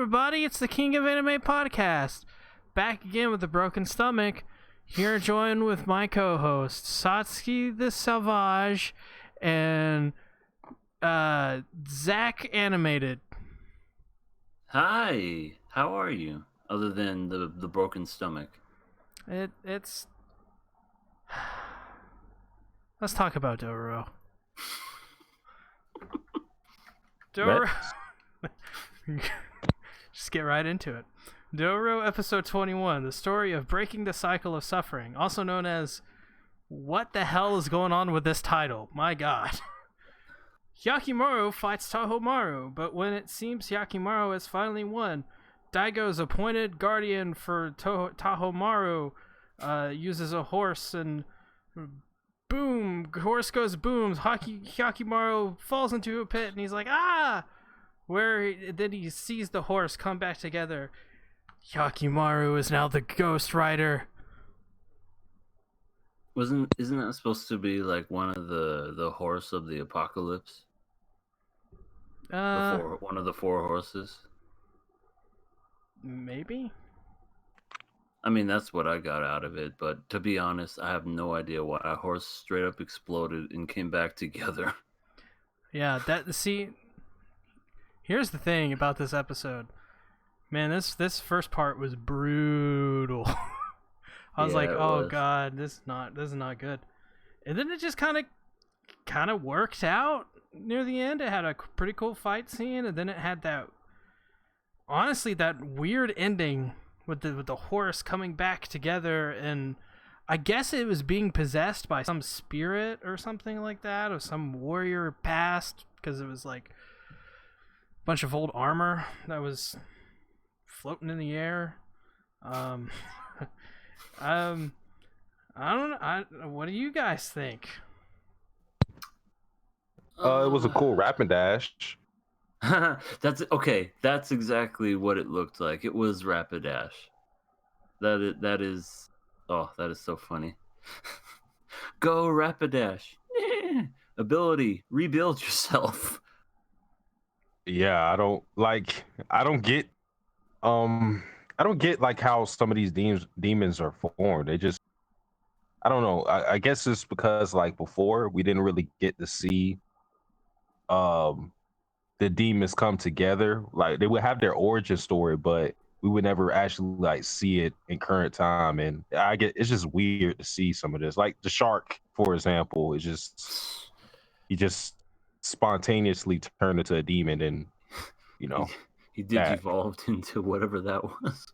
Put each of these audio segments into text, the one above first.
everybody, it's the King of Anime podcast. Back again with the broken stomach. Here joined with my co-hosts, Satsuki the Savage and Zach Animated. Hi, how are you? Other than the broken stomach. It's let's talk about Dororo. Dororo. Just get right into it. Dororo episode 21, the story of breaking the cycle of suffering, also known as what the hell is going on with this title? My god. Yakimaru fights Tahomaru, but when it seems Yakimaru has finally won, Daigo's appointed guardian for Tahomaru uses a horse and boom, horse goes boom, Yakimaru falls into a pit and he's like, ah! Then he sees the horse come back together. Yakimaru is now the Ghost Rider. Isn't that supposed to be like one of the horse of the apocalypse? One of the four horses? Maybe? I mean, that's what I got out of it, but to be honest, I have no idea why a horse straight up exploded and came back together. Yeah, here's the thing about this episode. Man, this first part was brutal. I was like, oh god, this is not good. And then it just kind of worked out near the end. It had a pretty cool fight scene, and then it had that weird ending with the horse coming back together, and I guess it was being possessed by some spirit or something like that, or some warrior past, because it was like a bunch of old armor that was floating in the air. I don't know. What do you guys think? It was a cool rapping dash. That's okay. That's exactly what it looked like. It was Rapidash. That is so funny. Go Rapidash. Ability, rebuild yourself. Yeah, I don't get like how some of these demons are formed. They just, I don't know. I guess it's because like before we didn't really get to see the demons come together. Like they would have their origin story, but we would never actually like see it in current time. And it's just weird to see some of this. Like the shark, for example, he just spontaneously turned into a demon, and he digivolved into whatever that was.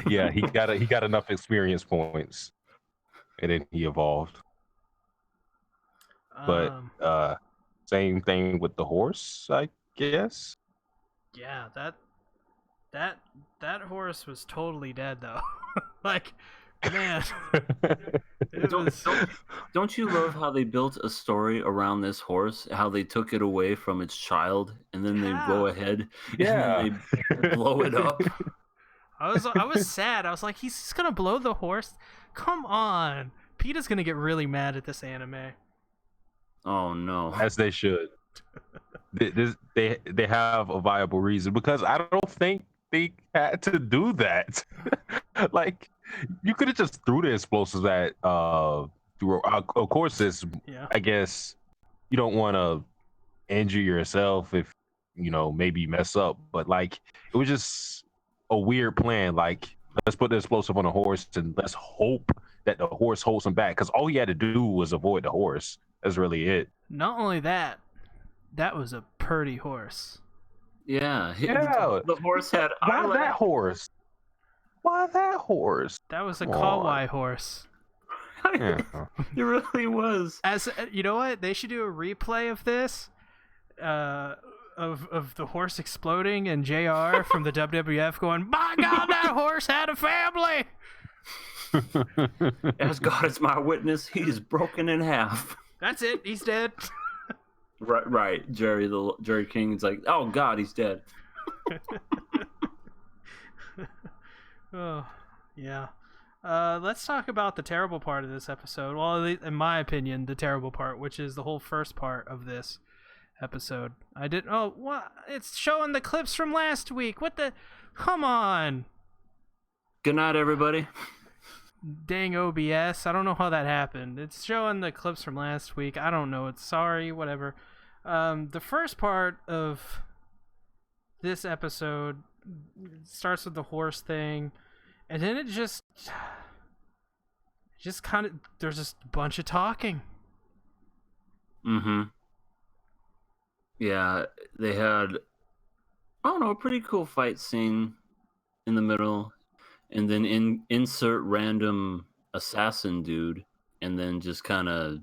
Yeah, he got enough experience points, and then he evolved. But same thing with the horse, I guess. Yeah, that horse was totally dead though. Like, man. Don't you love how they built a story around this horse? How they took it away from its child, and then they go ahead and they blow it up. I was sad. I was like, he's just gonna blow the horse? Come on. PETA's gonna get really mad at this anime. Oh no. As they should. They have a viable reason, because I don't think they had to do that. Like, you could have just threw the explosives at of course I guess you don't want to injure yourself if maybe mess up, but like it was just a weird plan. Like, let's put the explosive on a horse and let's hope that the horse holds him back, because all he had to do was avoid the horse. That's really it. Not only that was a purty horse. Yeah. The horse had Why that horse? That was a kawaii horse. Yeah. It really was. As you know what? They should do a replay of this. Of the horse exploding and JR from the WWF going, "My God, that horse had a family." As God is my witness, he is broken in half. That's it. He's dead. Right. Jerry King's like, oh God, he's dead. Oh, yeah. Let's talk about the terrible part of this episode. Well, in my opinion, the terrible part, which is the whole first part of this episode. I didn't. Oh, what? It's showing the clips from last week. What the? Come on. Good night, everybody. Dang OBS. I don't know how that happened. It's showing the clips from last week. I don't know. It's sorry. Whatever. The first part of this episode starts with the horse thing, and then it just kind of, there's just a bunch of talking. Yeah, they had, I don't know, a pretty cool fight scene in the middle, and then insert random assassin dude, and then just kind of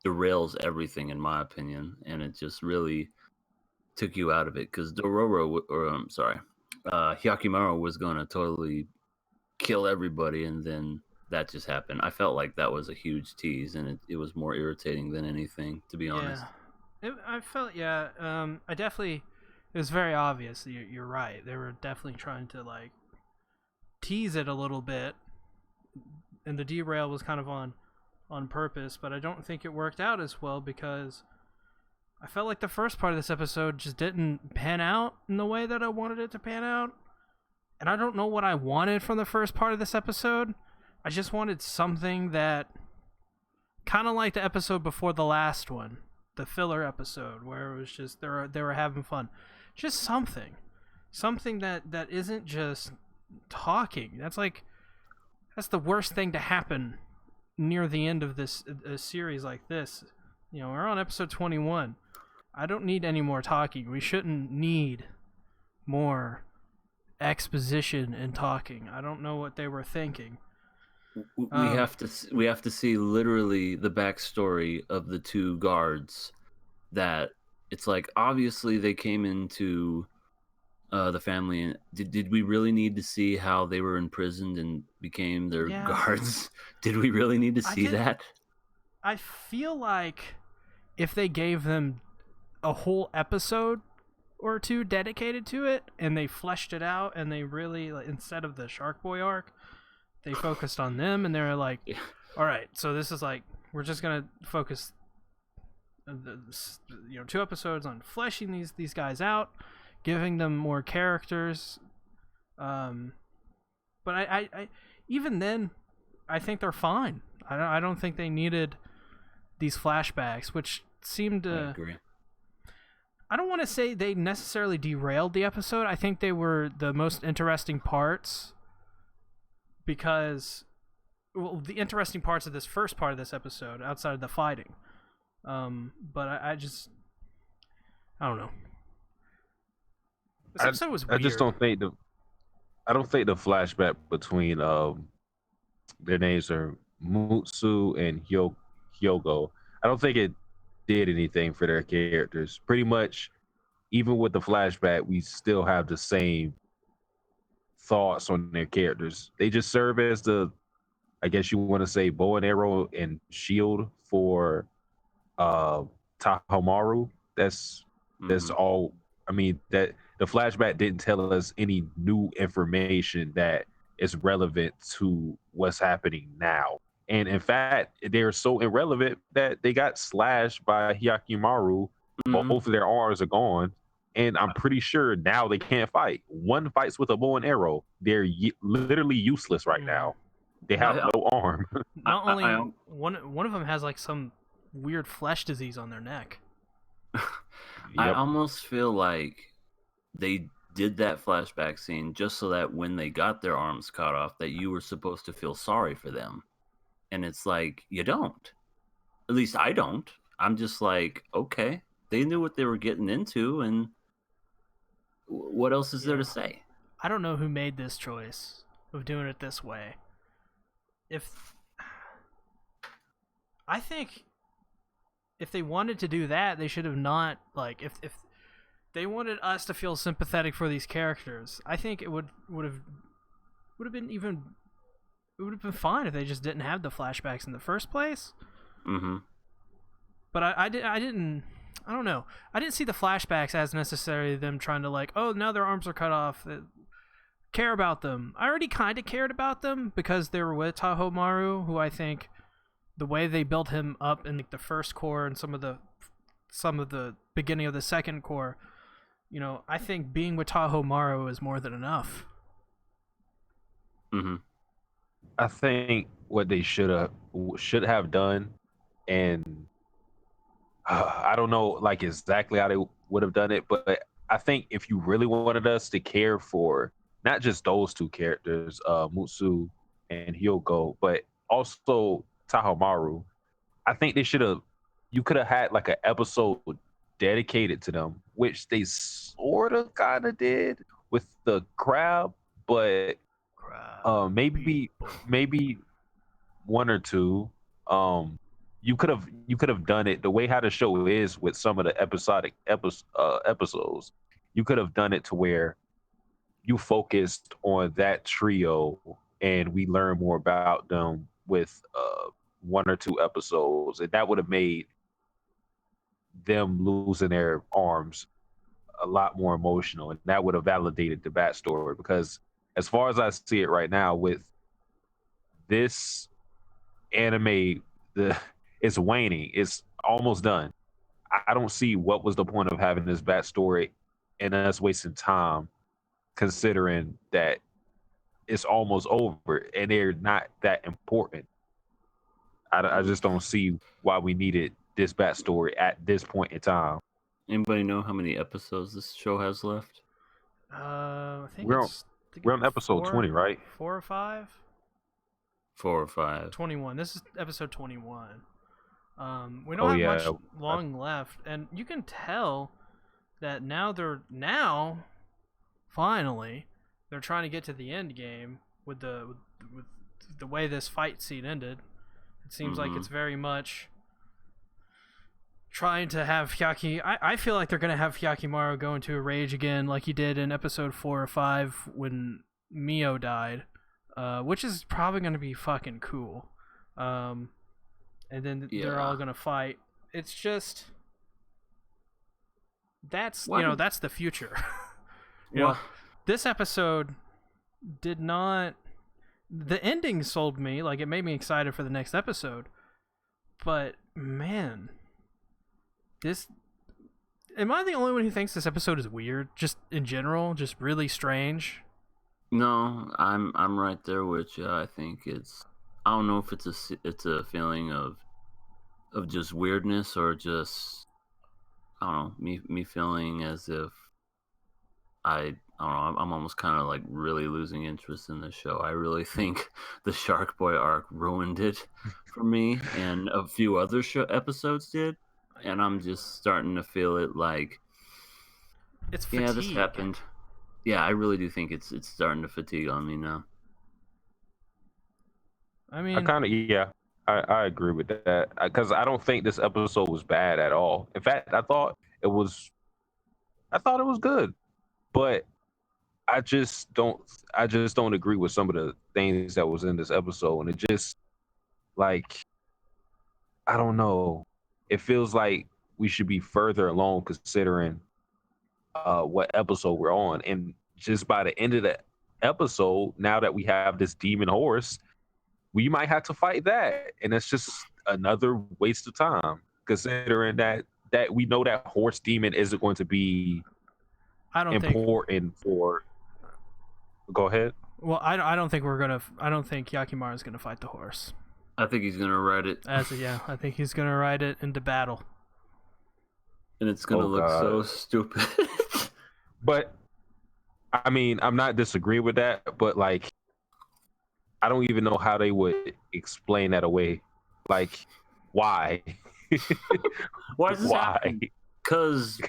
derails everything, in my opinion, and it just really took you out of it, because Dororo, or I'm sorry, Hyakimaru was going to totally kill everybody, and then that just happened. I felt like that was a huge tease, and it was more irritating than anything, to be honest. I felt, I definitely, it was very obvious. You're right. They were definitely trying to, like, tease it a little bit, and the derail was kind of on purpose, but I don't think it worked out as well, because I felt like the first part of this episode just didn't pan out in the way that I wanted it to pan out. And I don't know what I wanted from the first part of this episode. I just wanted something that, kind of like the episode before the last one, the filler episode, where it was just they were having fun. Just something that isn't just talking. That's the worst thing to happen near the end of this a series like this. You know, we're on episode 21. I don't need any more talking. We shouldn't need more exposition and talking. I don't know what they were thinking. We have to see literally the backstory of the two guards. That it's like, obviously they came into the family, and did we really need to see how they were imprisoned and became their guards? Did we really need to see that? I feel like if they gave them a whole episode or two dedicated to it, and they fleshed it out, and they really, like, instead of the Shark Boy arc, they focused on them, and they're like, all right, so this is like, we're just gonna focus 2 episodes on fleshing these guys out, giving them more characters, but I even then, I think they're fine. I don't think they needed these flashbacks, which seemed to, I agree. I don't want to say they necessarily derailed the episode. I think they were the most interesting parts, because, well, the interesting parts of this first part of this episode, outside of the fighting. But I don't know. This episode was weird. I just don't think I don't think the flashback between their names are Mutsu and Hyogo. I don't think it did anything for their characters. Pretty much, even with the flashback, we still have the same thoughts on their characters. They just serve as the, I guess you want to say, bow and arrow and shield for Tahomaru. That's all. I mean, that the flashback didn't tell us any new information that is relevant to what's happening now. And in fact, they're so irrelevant that they got slashed by Hyakimaru. Both of their arms are gone. And I'm pretty sure now they can't fight. One fights with a bow and arrow. They're literally useless right now. They have no arm. Not only one of them has like some weird flesh disease on their neck. I almost feel like they did that flashback scene just so that when they got their arms cut off, that you were supposed to feel sorry for them. And it's like, you don't. At least I don't. I'm just like, okay, they knew what they were getting into, and what else is there to say? I don't know who made this choice of doing it this way. I think if they wanted to do that, they should have not, like, if they wanted us to feel sympathetic for these characters, I think it would have been fine if they just didn't have the flashbacks in the first place. But I didn't see the flashbacks as necessarily them trying to, like, oh, now their arms are cut off, care about them. I already kind of cared about them because they were with Tahomaru, who I think the way they built him up in, like, the first core and some of the some of the beginning of the second core, I think being with Tahoe Maru is more than enough. Mm-hmm. I think what they should have done, and I don't know like exactly how they would have done it, but I think if you really wanted us to care for not just those two characters, Mutsu and Hyoko, but also Tahomaru, I think they should have. You could have had like an episode dedicated to them, which they sort of kind of did with the crab, but maybe one or two. You could have done it the way how the show is with some of the episodic episodes. You could have done it to where you focused on that trio and we learn more about them with one or two episodes, and that would have made them losing their arms a lot more emotional, and that would have validated the backstory. Because as far as I see it right now, with this anime, it's waning. It's almost done. I don't see what was the point of having this backstory and us wasting time, considering that it's almost over and they're not that important. I just don't see why we needed this backstory at this point in time. Anybody know how many episodes this show has left? I think We're on episode 20, right? 4 or 5? 4 or 5. 21. This is episode 21. We don't have much long left, and you can tell that now finally they're trying to get to the end game with the way this fight scene ended. It seems like it's very much trying to have Hyaki. I feel like they're gonna have Hyakimaru go into a rage again, like he did in episode 4 or 5 when Mio died, which is probably gonna be fucking cool. And then they're all gonna fight. It's just that's the future. you know, this episode did not. The ending sold me, like it made me excited for the next episode. But man, am I the only one who thinks this episode is weird? Just in general, just really strange. No, I'm right there with you. I think I don't know if it's a feeling of just weirdness or just I don't know me feeling as if I don't know. I'm almost kind of like really losing interest in the show. I really think the Shark Boy arc ruined it for me, and a few other episodes did. And I'm just starting to feel it like it's fatigue. Yeah, this happened. Yeah, I really do think it's starting to fatigue on me now. I mean, I agree with that because I don't think this episode was bad at all. In fact, I thought it was good, but I just don't agree with some of the things that was in this episode, and it just like I don't know. It feels like we should be further along considering what episode we're on, and just by the end of the episode, now that we have this demon horse, we might have to fight that, and it's just another waste of time considering that we know that horse demon isn't going to be important for. Go ahead. Well, I don't think Yakimaru is gonna fight the horse. I think he's gonna ride it. I think he's gonna ride it into battle. And it's gonna look so stupid. But I mean, I'm not disagreeing with that, but like I don't even know how they would explain that away. Like, why? Why does this happen? Because,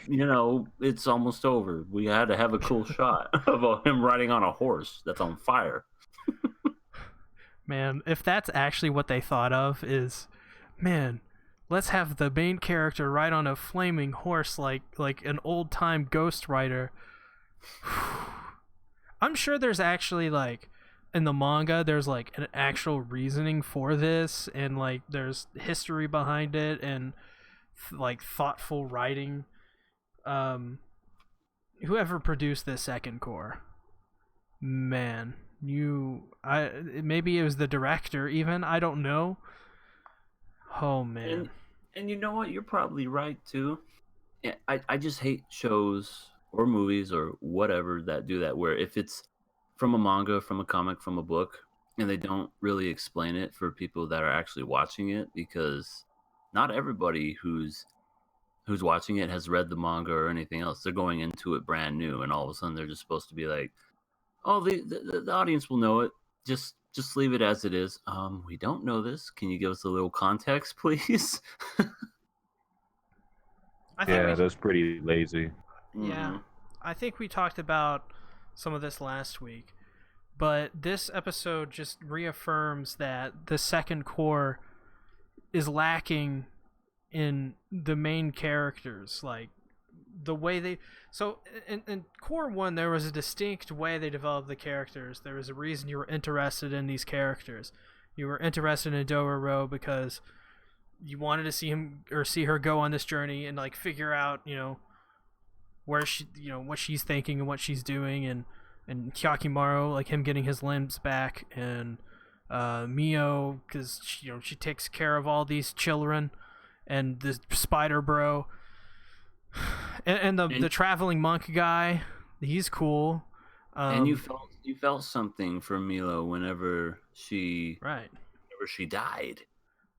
it's almost over. We had to have a cool shot of him riding on a horse that's on fire. Man, if that's actually what they thought of is, man, let's have the main character ride on a flaming horse like an old-time Ghost Rider. I'm sure there's actually, like, in the manga, there's, like, an actual reasoning for this, and, like, there's history behind it, and like thoughtful writing. Whoever produced this second core, man, maybe it was the director even, I don't know. Oh man. And you know what? You're probably right too. I just hate shows or movies or whatever that do that, where if it's from a manga, from a comic, from a book, and they don't really explain it for people that are actually watching it, because not everybody who's watching it has read the manga or anything else. They're going into it brand new, and all of a sudden they're just supposed to be like, "Oh, the audience will know it. Just leave it as it is." We don't know this. Can you give us a little context, please? I think Yeah, that's pretty lazy. yeah, Mhm. I think we talked about some of this last week, but this episode just reaffirms that the second core is lacking in the main characters, like the way they. So in core one, there was a distinct way they developed the characters. There was a reason you were interested in these characters. You were interested in Dororo because you wanted to see him or see her go on this journey and like figure out, where she, what she's thinking and what she's doing, and Hyakimaru, like him getting his limbs back, and Mio, because she takes care of all these children, and the spider bro, and the traveling monk guy, he's cool. And you felt something for Milo whenever she Right. died.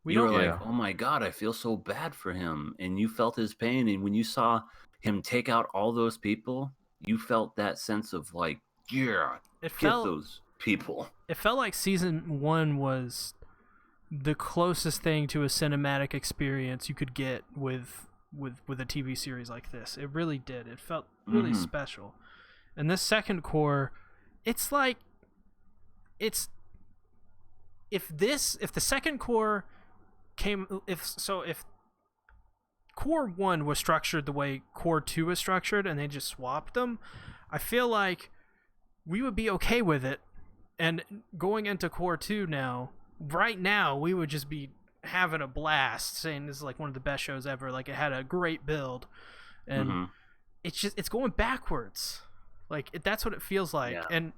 We You don't. were Yeah. like, "Oh my god, I feel so bad for him," and you felt his pain. And when you saw him take out all those people, you felt that sense of like, "Yeah, It get felt. those people." It felt like season one was the closest thing to a cinematic experience you could get with a TV series like this. It really did. It felt really special. And this second core, it's like it's if the second core if core 1 was structured the way core 2 is structured and they just swapped them, I feel like we would be okay with it. And going into core 2 now, right now, we would just be having a blast saying this is like one of the best shows ever. Like, it had a great build, and it's going backwards. Like, that's what it feels like. Yeah. And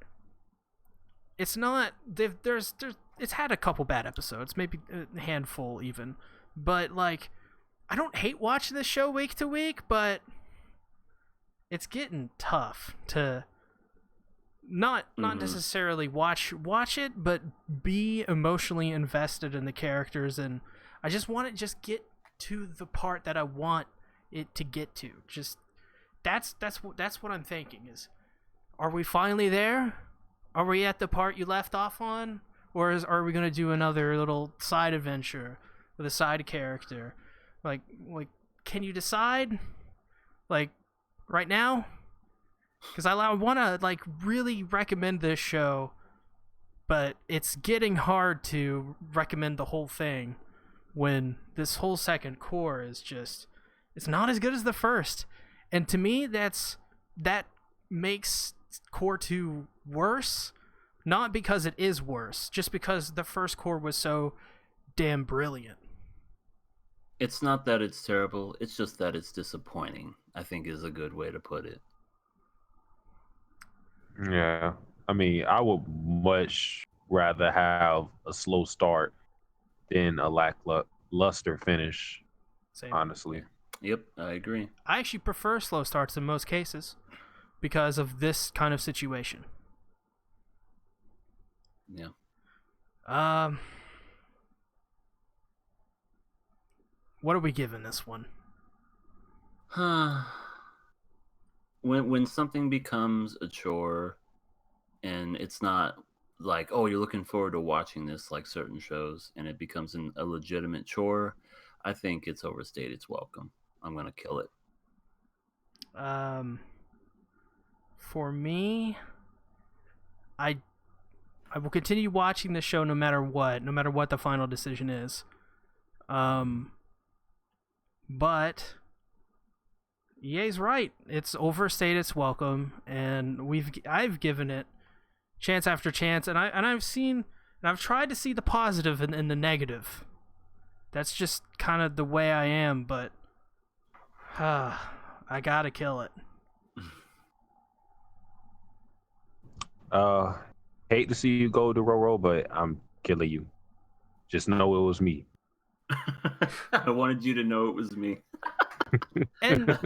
it's not, it's had a couple bad episodes, maybe a handful even, but like, I don't hate watching this show week to week, but it's getting tough to not necessarily watch it, but be emotionally invested in the characters. And I just want to just get to the part that I want it to get to. Just that's what I'm thinking is, are we finally there? Are we at the part you left off on? Or are we going to do another little side adventure with a side character? Like, can you decide? Like, right now? Because I want to, like, really recommend this show, but it's getting hard to recommend the whole thing when this whole second core is just, it's not as good as the first. And to me, that makes core 2 worse, not because it is worse, just because the first core was so damn brilliant. It's not that it's terrible, it's just that it's disappointing, I think is a good way to put it. Yeah. I mean, I would much rather have a slow start than a lackluster finish, Same. honestly. Yep, I agree. I actually prefer slow starts in most cases because of this kind of situation. Yeah. What are we giving this one? When something becomes a chore and it's not like, oh, you're looking forward to watching this like certain shows, and it becomes a legitimate chore, I think it's overstayed its welcome. I'm gonna kill it. For me, I will continue watching the show no matter what the final decision is. But EA's right. It's overstayed its welcome, and I've given it chance after chance, and I've tried to see the positive in the negative. That's just kind of the way I am, but I gotta kill it. Hate to see you go, Dororo, but I'm killing you. Just know it was me. I wanted you to know it was me. And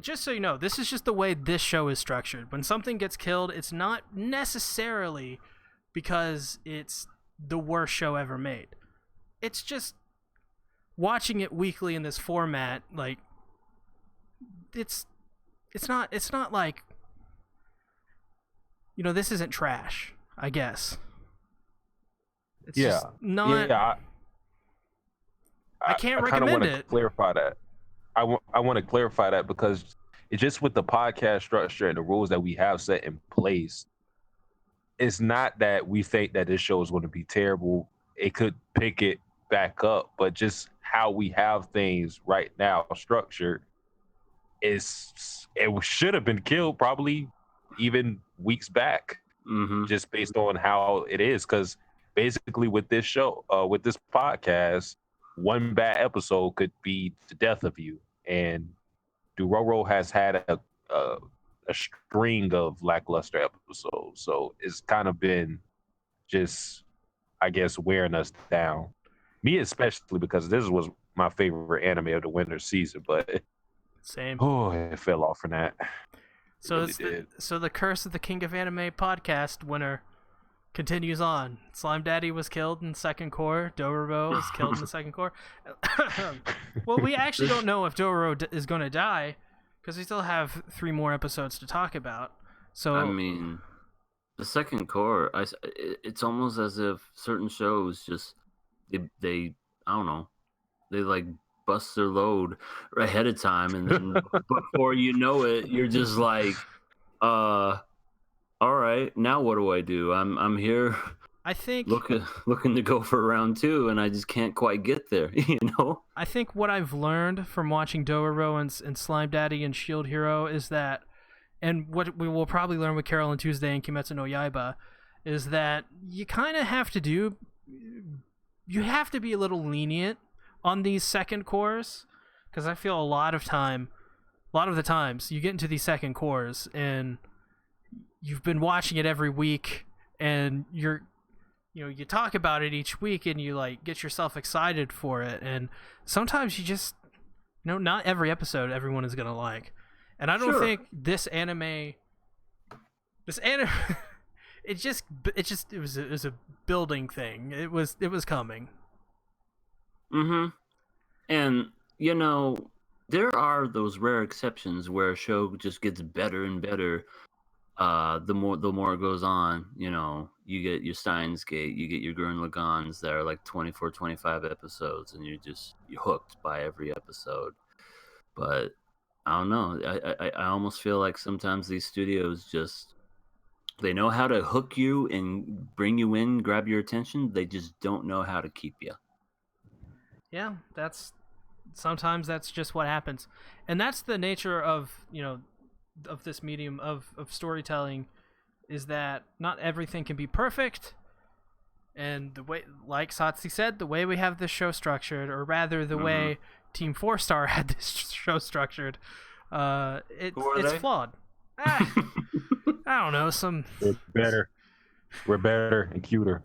just so you know, this is just the way this show is structured. When something gets killed, it's not necessarily because it's the worst show ever made. It's just watching it weekly in this format, like it's not like, this isn't trash, I guess. It's just not. Yeah, I can't recommend it. Clarify that. I want to clarify that because it's just with the podcast structure and the rules that we have set in place. It's not that we think that this show is going to be terrible. It could pick it back up, but just how we have things right now structured it should have been killed probably even weeks back, just based on how it is. Because basically with this show, with this podcast, one bad episode could be the death of you. And Dororo has had a string of lackluster episodes, so it's kind of been just, I guess, wearing us down. Me especially, because this was my favorite anime of the winter season, but same. Oh, it fell off from that. So so the Curse of the King of Anime podcast winner continues on. Slime Daddy was killed in second core. Dororo was killed in the second core. Well, we actually don't know if Dororo is going to die because we still have 3 more episodes to talk about. So I mean, the second core, it's almost as if certain shows just they I don't know, they like bust their load ahead of time, and then before you know it, you're just like, all right, now what do I do? I'm here. I think looking to go for round 2, and I just can't quite get there. I think what I've learned from watching Dororo and Slime Daddy and Shield Hero is that, and what we will probably learn with Carole and Tuesday and Kimetsu no Yaiba, is that you kind of have to be a little lenient on these second cores, because I feel a lot of the times you get into these second cores and you've been watching it every week, and you talk about it each week, and you like get yourself excited for it, and sometimes you just, not every episode everyone is gonna like, and I don't think this anime it was a building thing. It was coming. And there are those rare exceptions where a show just gets better and better. The more it goes on, you get your Steins Gate, you get your Gurren Lagans that are like 24, 25 episodes, and you're hooked by every episode. But I don't know. I almost feel like sometimes these studios they know how to hook you and bring you in, grab your attention. They just don't know how to keep you. Yeah, sometimes that's just what happens. And that's the nature of, of this medium of storytelling, is that not everything can be perfect. And the way, like Satsi said, the way we have this show structured, or rather the way Team 4-Star had this show structured, it's flawed. I don't know, We're better and cuter.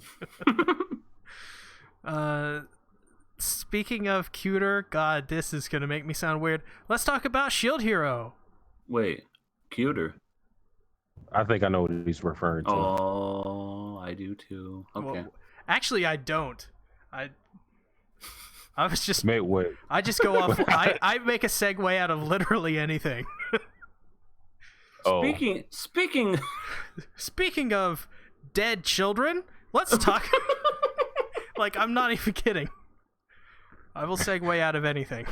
Speaking of cuter, God, this is gonna make me sound weird. Let's talk about Shield Hero. Wait, cuter? I think I know what he's referring to. Oh, I do too. Okay. Well, actually, I don't. I was just. Mate, wait. I just go off. I make a segue out of literally anything. Speaking of dead children, let's talk. Like, I'm not even kidding. I will segue out of anything.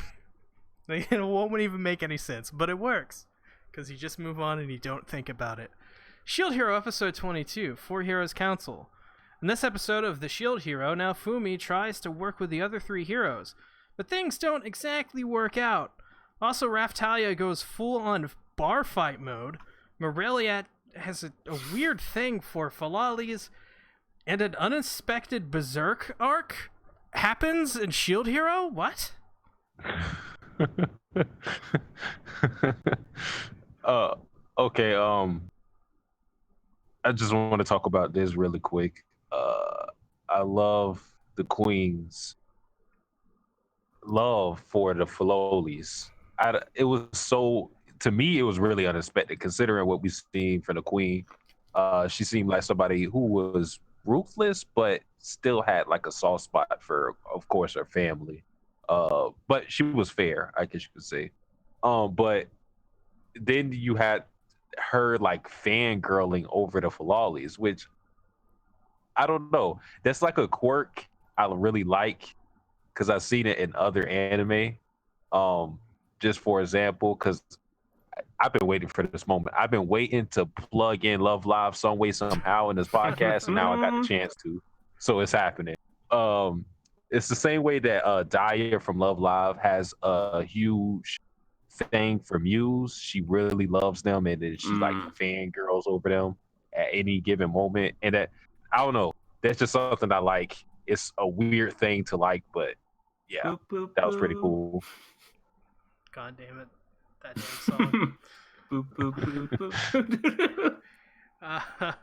It won't even make any sense, but it works, because you just move on and you don't think about it. Shield Hero episode 22, 4 Heroes Council. In this episode of The Shield Hero, now Fumi tries to work with the other 3 heroes, but things don't exactly work out. Also, Raftalia goes full-on bar fight mode. Moreliat has a weird thing for Phalalis, and an unexpected berserk arc happens in Shield Hero? What? Okay, I just want to talk about this really quick. I love the queens love for the Philolis. It was so, to me, it was really unexpected considering what we've seen from the Queen. She seemed like somebody who was ruthless, but still had like a soft spot for, of course, her family. But she was fair, I guess you could say. But then you had her like fangirling over the Philolis, which I don't know. That's like a quirk I really like because I've seen it in other anime. Just for example, because I've been waiting for this moment. I've been waiting to plug in Love Live some way, somehow in this podcast, and now I got the chance to. So it's happening. It's the same way that Daya from Love Live has a huge thing for Muse. She really loves them, and then she like fangirls over them at any given moment. And that, I don't know, that's just something I like. It's a weird thing to like, but yeah, boop, boop, that was pretty cool. God damn it, that damn song. Boop, boop, boop, boop.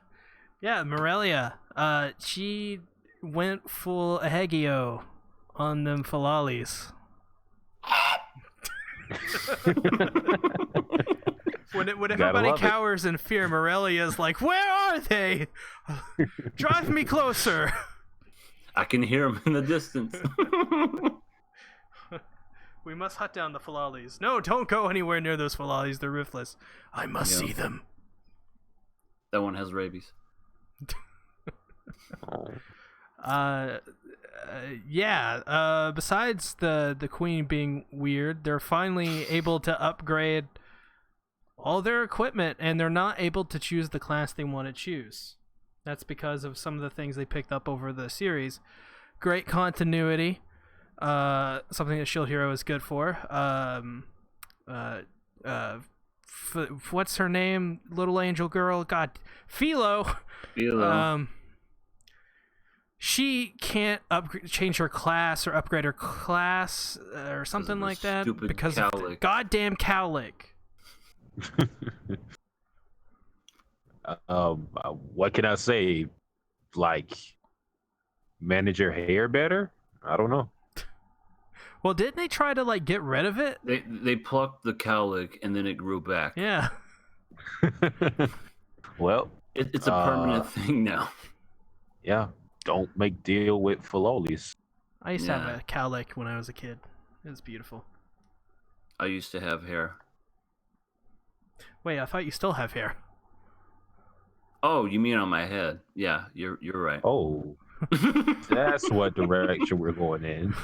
Yeah, Morelia. She went full Ahegio on them Philolis. When everybody cowers in fear, Morelia's like, "Where are they? Drive me closer." I can hear them in the distance. We must hunt down the Philolis. No, don't go anywhere near those Philolis. They're ruthless. I must see them. That one has rabies. Yeah. Besides the queen being weird, they're finally able to upgrade all their equipment, and they're not able to choose the class they want to choose. That's because of some of the things they picked up over the series. Great continuity. Something that Shield Hero is good for. What's her name? Little angel girl. God, Philo. She can't change her class or upgrade her class or something like that because of the goddamn cowlick. What can I say? Like, manage your hair better? I don't know. Well, didn't they try to like get rid of it? They plucked the cowlick and then it grew back. Yeah. Well, it's a permanent thing now. Yeah. Don't make deal with Philolis. I used to have a cowlick when I was a kid. It was beautiful. I used to have hair. Wait, I thought you still have hair. Oh, you mean on my head? Yeah, you're right. Oh, that's what direction we're going in.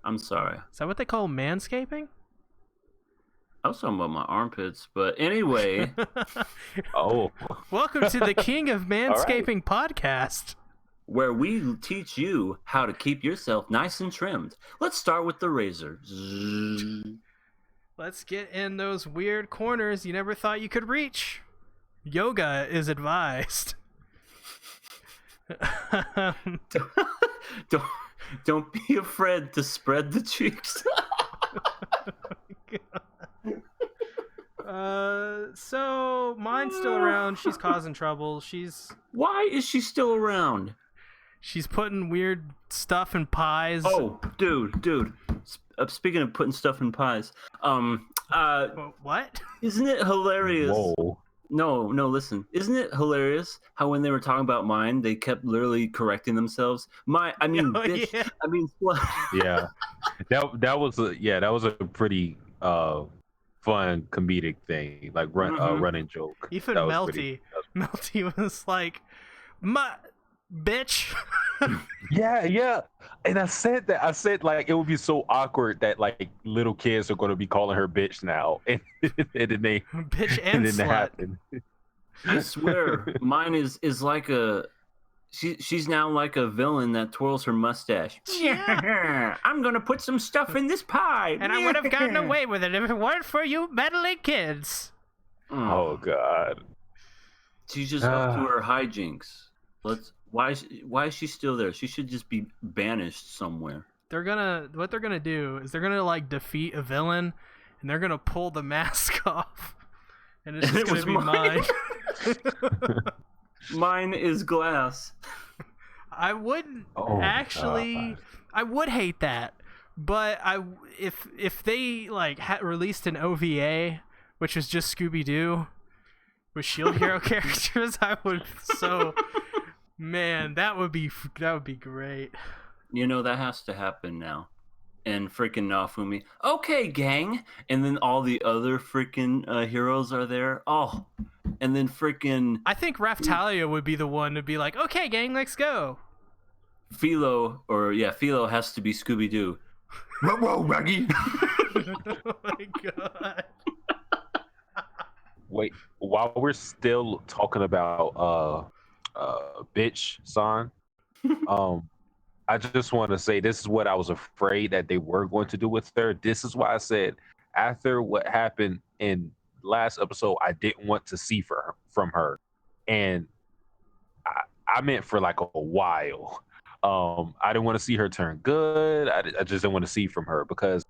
I'm sorry. Is that what they call manscaping? I was talking about my armpits, but anyway. Oh. Welcome to the King of Manscaping podcast, where we teach you how to keep yourself nice and trimmed. Let's start with the razor. Let's get in those weird corners you never thought you could reach. Yoga is advised. Don't be afraid to spread the cheeks. So mine's still around. She's causing trouble. Why is she still around? She's putting weird stuff in pies. Oh, dude. Speaking of putting stuff in pies, what? Isn't it hilarious? Whoa. No, listen. Isn't it hilarious how when they were talking about mine, they kept literally correcting themselves? Bitch. Yeah. I mean, what? Yeah. That was a pretty fun comedic thing, like running joke. Even Melty was like, "My bitch." Yeah. And I said like it would be so awkward that like little kids are going to be calling her bitch now, and then they bitch and slut. Happen. I swear, mine is like a. She's now like a villain that twirls her mustache. Yeah. I'm gonna put some stuff in this pie, and I would have gotten away with it if it weren't for you meddling kids. Oh God. She's just up to her hijinks. Why is she still there? She should just be banished somewhere. What they're gonna do is they're gonna like defeat a villain, and they're gonna pull the mask off, and it's just gonna be mine. Mine is glass. I wouldn't actually. I would hate that, but if they like released an OVA, which was just Scooby Doo with Shield Hero characters, I would man, that would be great. You know, that has to happen now. And freaking Nafumi, okay, gang. And then all the other freaking heroes are there. Oh, and then freaking... I think Raftalia would be the one to be like, okay, gang, let's go. Philo has to be Scooby-Doo. Whoa, Raggy. Oh my god. Wait, while we're still talking about bitch son, I just want to say this is what I was afraid that they were going to do with her. This is why I said after what happened in last episode, I didn't want to see from her, and I meant for like a while. I didn't want to see her turn good. I just didn't want to see from her because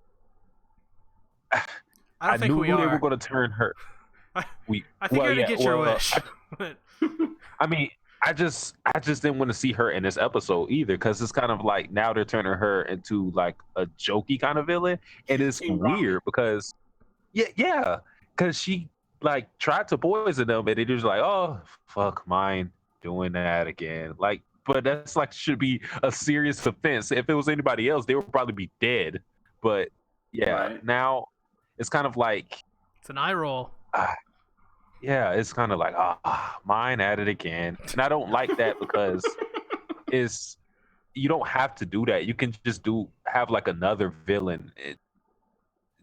I knew they were going to turn her. I think you're going to get your wish. I mean, I just didn't want to see her in this episode either because it's kind of like now they're turning her into like a jokey kind of villain, and it's weird because because she like tried to poison them and they just like, oh fuck, mine doing that again, like, but that's like should be a serious offense. If it was anybody else, they would probably be dead. But now it's kind of like it's an eye roll. Yeah, it's kind of like, mine at it again. And I don't like that because you don't have to do that. You can just have like another villain,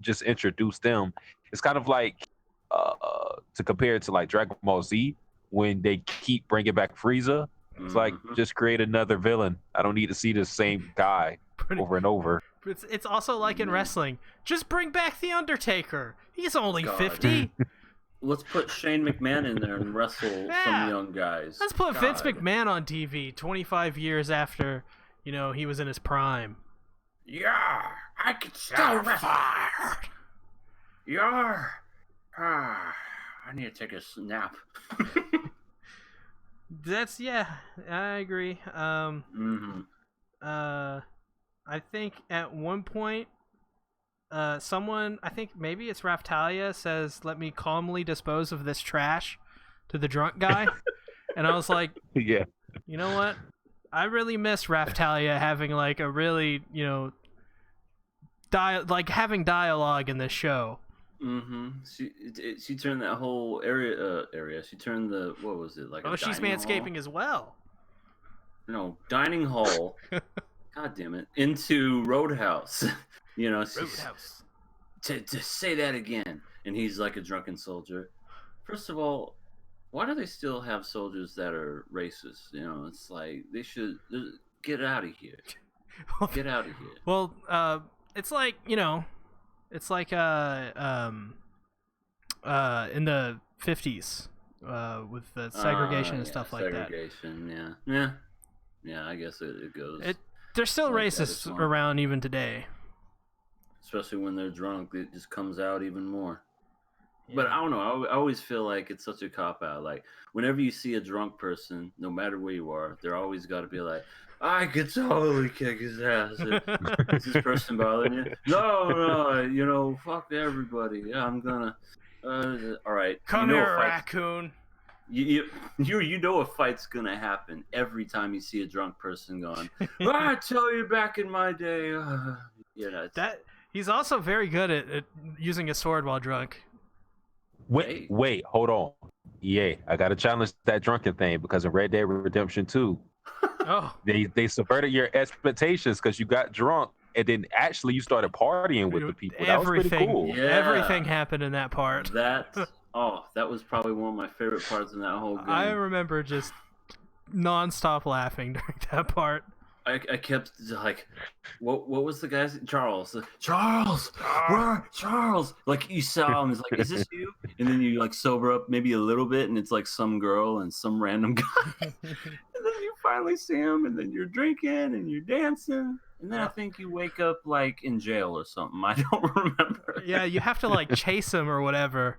just introduce them. It's kind of like, to compare it to like Dragon Ball Z, when they keep bringing back Frieza. It's like, just create another villain. I don't need to see the same guy over and over. It's also like in wrestling. Just bring back The Undertaker. He's only 50. Let's put Shane McMahon in there and wrestle some young guys. Let's put Vince McMahon on TV 25 years after, he was in his prime. Yeah, I can still wrestle. Yeah. I need to take a nap. I agree. I think at one point, someone, I think maybe it's Raftalia, says, "Let me calmly dispose of this trash," to the drunk guy. And I was like, yeah, you know what? I really miss Raftalia having like a really, having dialogue in this show. She turned that whole area. She turned what was it, like? She's manscaping as well. No, dining hall. God damn it! Into Roadhouse. Roadhouse. To say that again, and he's like a drunken soldier. First of all, why do they still have soldiers that are racist? It's like they should get out of here. Get out of here. Well, it's like it's like in the 50s with the segregation and stuff like that. Segregation, yeah. I guess it goes. They're still like racists around even today. Especially when they're drunk, it just comes out even more. Yeah. But I don't know. I always feel like it's such a cop-out. Like, whenever you see a drunk person, no matter where you are, they're always got to be like, I could totally kick his ass. Is this person bothering you? No, fuck everybody. Yeah, I'm gonna... all right. Come here, raccoon. You know a fight's gonna happen every time you see a drunk person going, I tell you back in my day... He's also very good at using a sword while drunk. Wait, hold on. Yeah, I gotta challenge that drunken thing because in Red Dead Redemption 2, they subverted your expectations because you got drunk and then actually you started partying with the people. That was pretty cool. Yeah. Everything happened in that part. That was probably one of my favorite parts in that whole game. I remember just nonstop laughing during that part. I kept like, what was the guy's Charles? Where Charles? Like you saw him, it's like, is this you? And then you like sober up maybe a little bit, and it's like some girl and some random guy. And then you finally see him, and then you're drinking and you're dancing, and then I think you wake up like in jail or something. I don't remember. Yeah, you have to like chase him or whatever.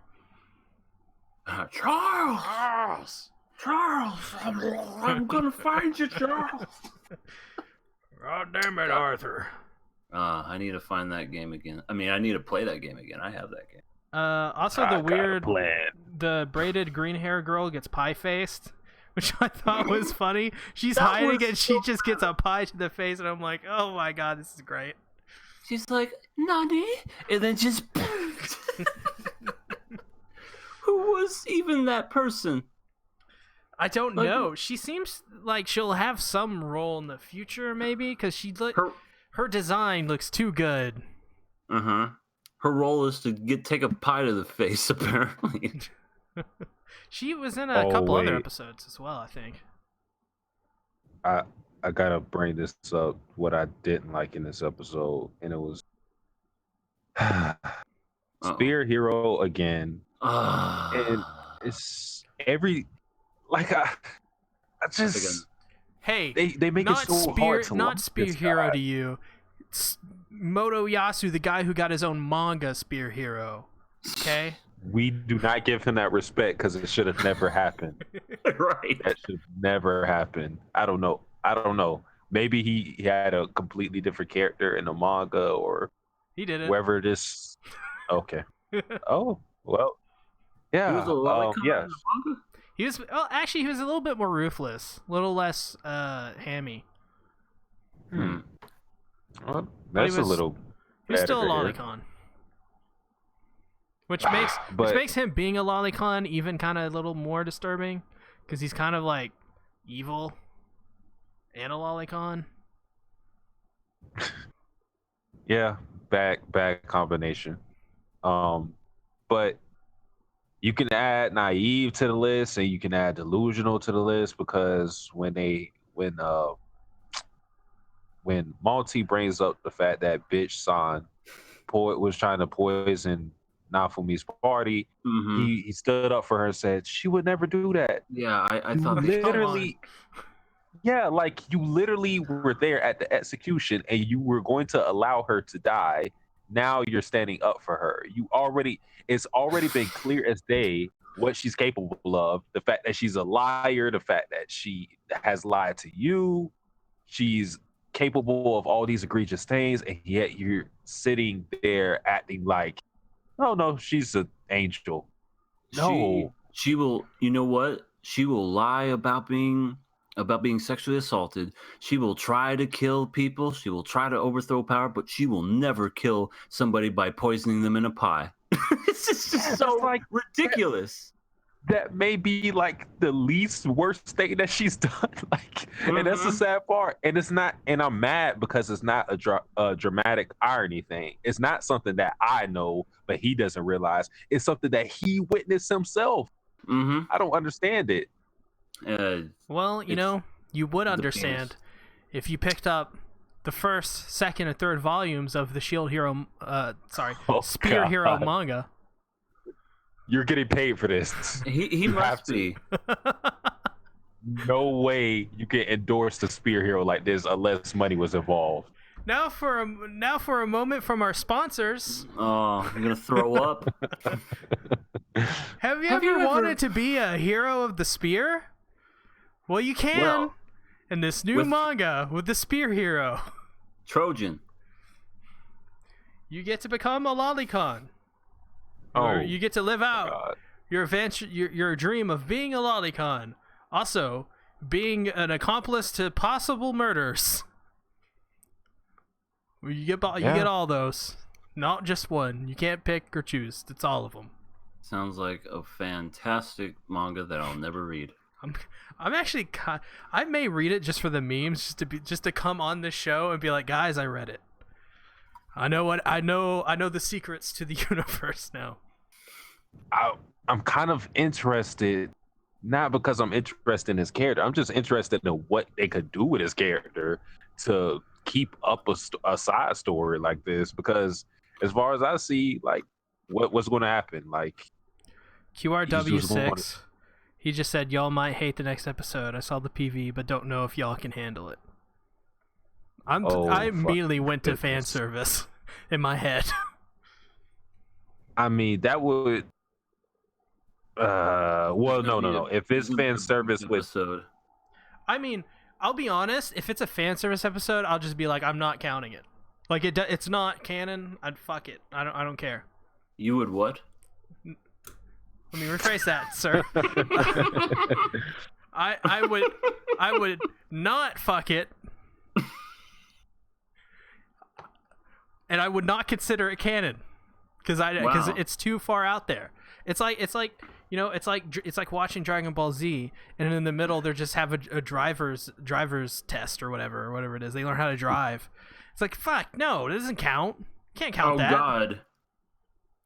Charles, I'm gonna find you, Charles. Oh, damn it, Arthur. I need to find that game again. I mean, I need to play that game again. I have that game. Also, the braided green hair girl gets pie faced, which I thought was funny. She's hiding and she just gets a pie to the face, and I'm like, oh my god, this is great. She's like, Nani? And then just. Who was even that person? I don't know. She seems like she'll have some role in the future, maybe, because her design looks too good. Uh-huh. Her role is to take a pie to the face, apparently. She was in a couple other episodes as well, I think. I gotta bring this up, what I didn't like in this episode, and it was Spear Hero again. And it's I just hey, they make it so hard to not Spear Hero to you. It's Moto Yasu, the guy who got his own manga, Spear Hero. Okay. We do not give him that respect because it should have never happened. Right. That should have never happened. I don't know. Maybe he had a completely different character in the manga, or he did it. Whoever this. Okay. Oh well. Yeah. He was a lolicon in the manga? He was. Well, actually, he was a little bit more ruthless, a little less hammy. Well, that's a little. He was still a lolicon. Which makes him being a lolicon even kind of a little more disturbing, because he's kind of like evil and a lolicon. Yeah, bad combination. But you can add naive to the list, and you can add delusional to the list, because when Malty brings up the fact that bitch San was trying to poison Nafumi's party, he stood up for her and said she would never do that. Yeah, I thought literally. Yeah, like you literally were there at the execution and you were going to allow her to die. Now you're standing up for her. It's already been clear as day what she's capable of. The fact that she's a liar, the fact that she has lied to you, she's capable of all these egregious things, and yet you're sitting there acting like, oh no, she's an angel. No. She will, you know what? She will lie about being sexually assaulted. She will try to kill people. She will try to overthrow power, but she will never kill somebody by poisoning them in a pie. It's just so like ridiculous. That may be like the least worst thing that she's done. Like, and that's the sad part. And it's not. And I'm mad because it's not a dramatic irony thing. It's not something that I know, but he doesn't realize. It's something that he witnessed himself. I don't understand it. Well, you would understand if you picked up the first, second, and third volumes of the Spear Hero manga. You're getting paid for this. He must be. No way you can endorse the Spear Hero like this unless money was involved. Now for a moment from our sponsors. Oh, I'm gonna throw up. Have you ever wanted to be a hero of the spear? Well, you can in this new manga with the Spear Hero. Trojan. You get to become a lolicon. Or you get to live out your adventure, your dream of being a lolicon. Also, being an accomplice to possible murders. You get all those, not just one. You can't pick or choose. It's all of them. Sounds like a fantastic manga that I'll never read. I'm actually I may read it just for the memes, just to come on this show and be like, guys, I read it. I know the secrets to the universe now. I'm kind of interested, not because I'm interested in his character. I'm just interested in what they could do with his character to keep up a side story like this. Because as far as I see, like what's going to happen, like QRW6. He just said, y'all might hate the next episode. I saw the PV, but don't know if y'all can handle it. I immediately went to fan service in my head. I mean, that would... no. If it's fan service with... I mean, I'll be honest. If it's a fan service episode, I'll just be like, I'm not counting it. Like it's not canon. I'd fuck it. I don't care. You would what? Let me rephrase that, sir. I would not fuck it, and I would not consider it canon because it's too far out there. It's like it's like watching Dragon Ball Z, and in the middle they just have a driver's test or whatever it is. They learn how to drive. It's like, fuck, no, it doesn't count. Can't count that. Oh God,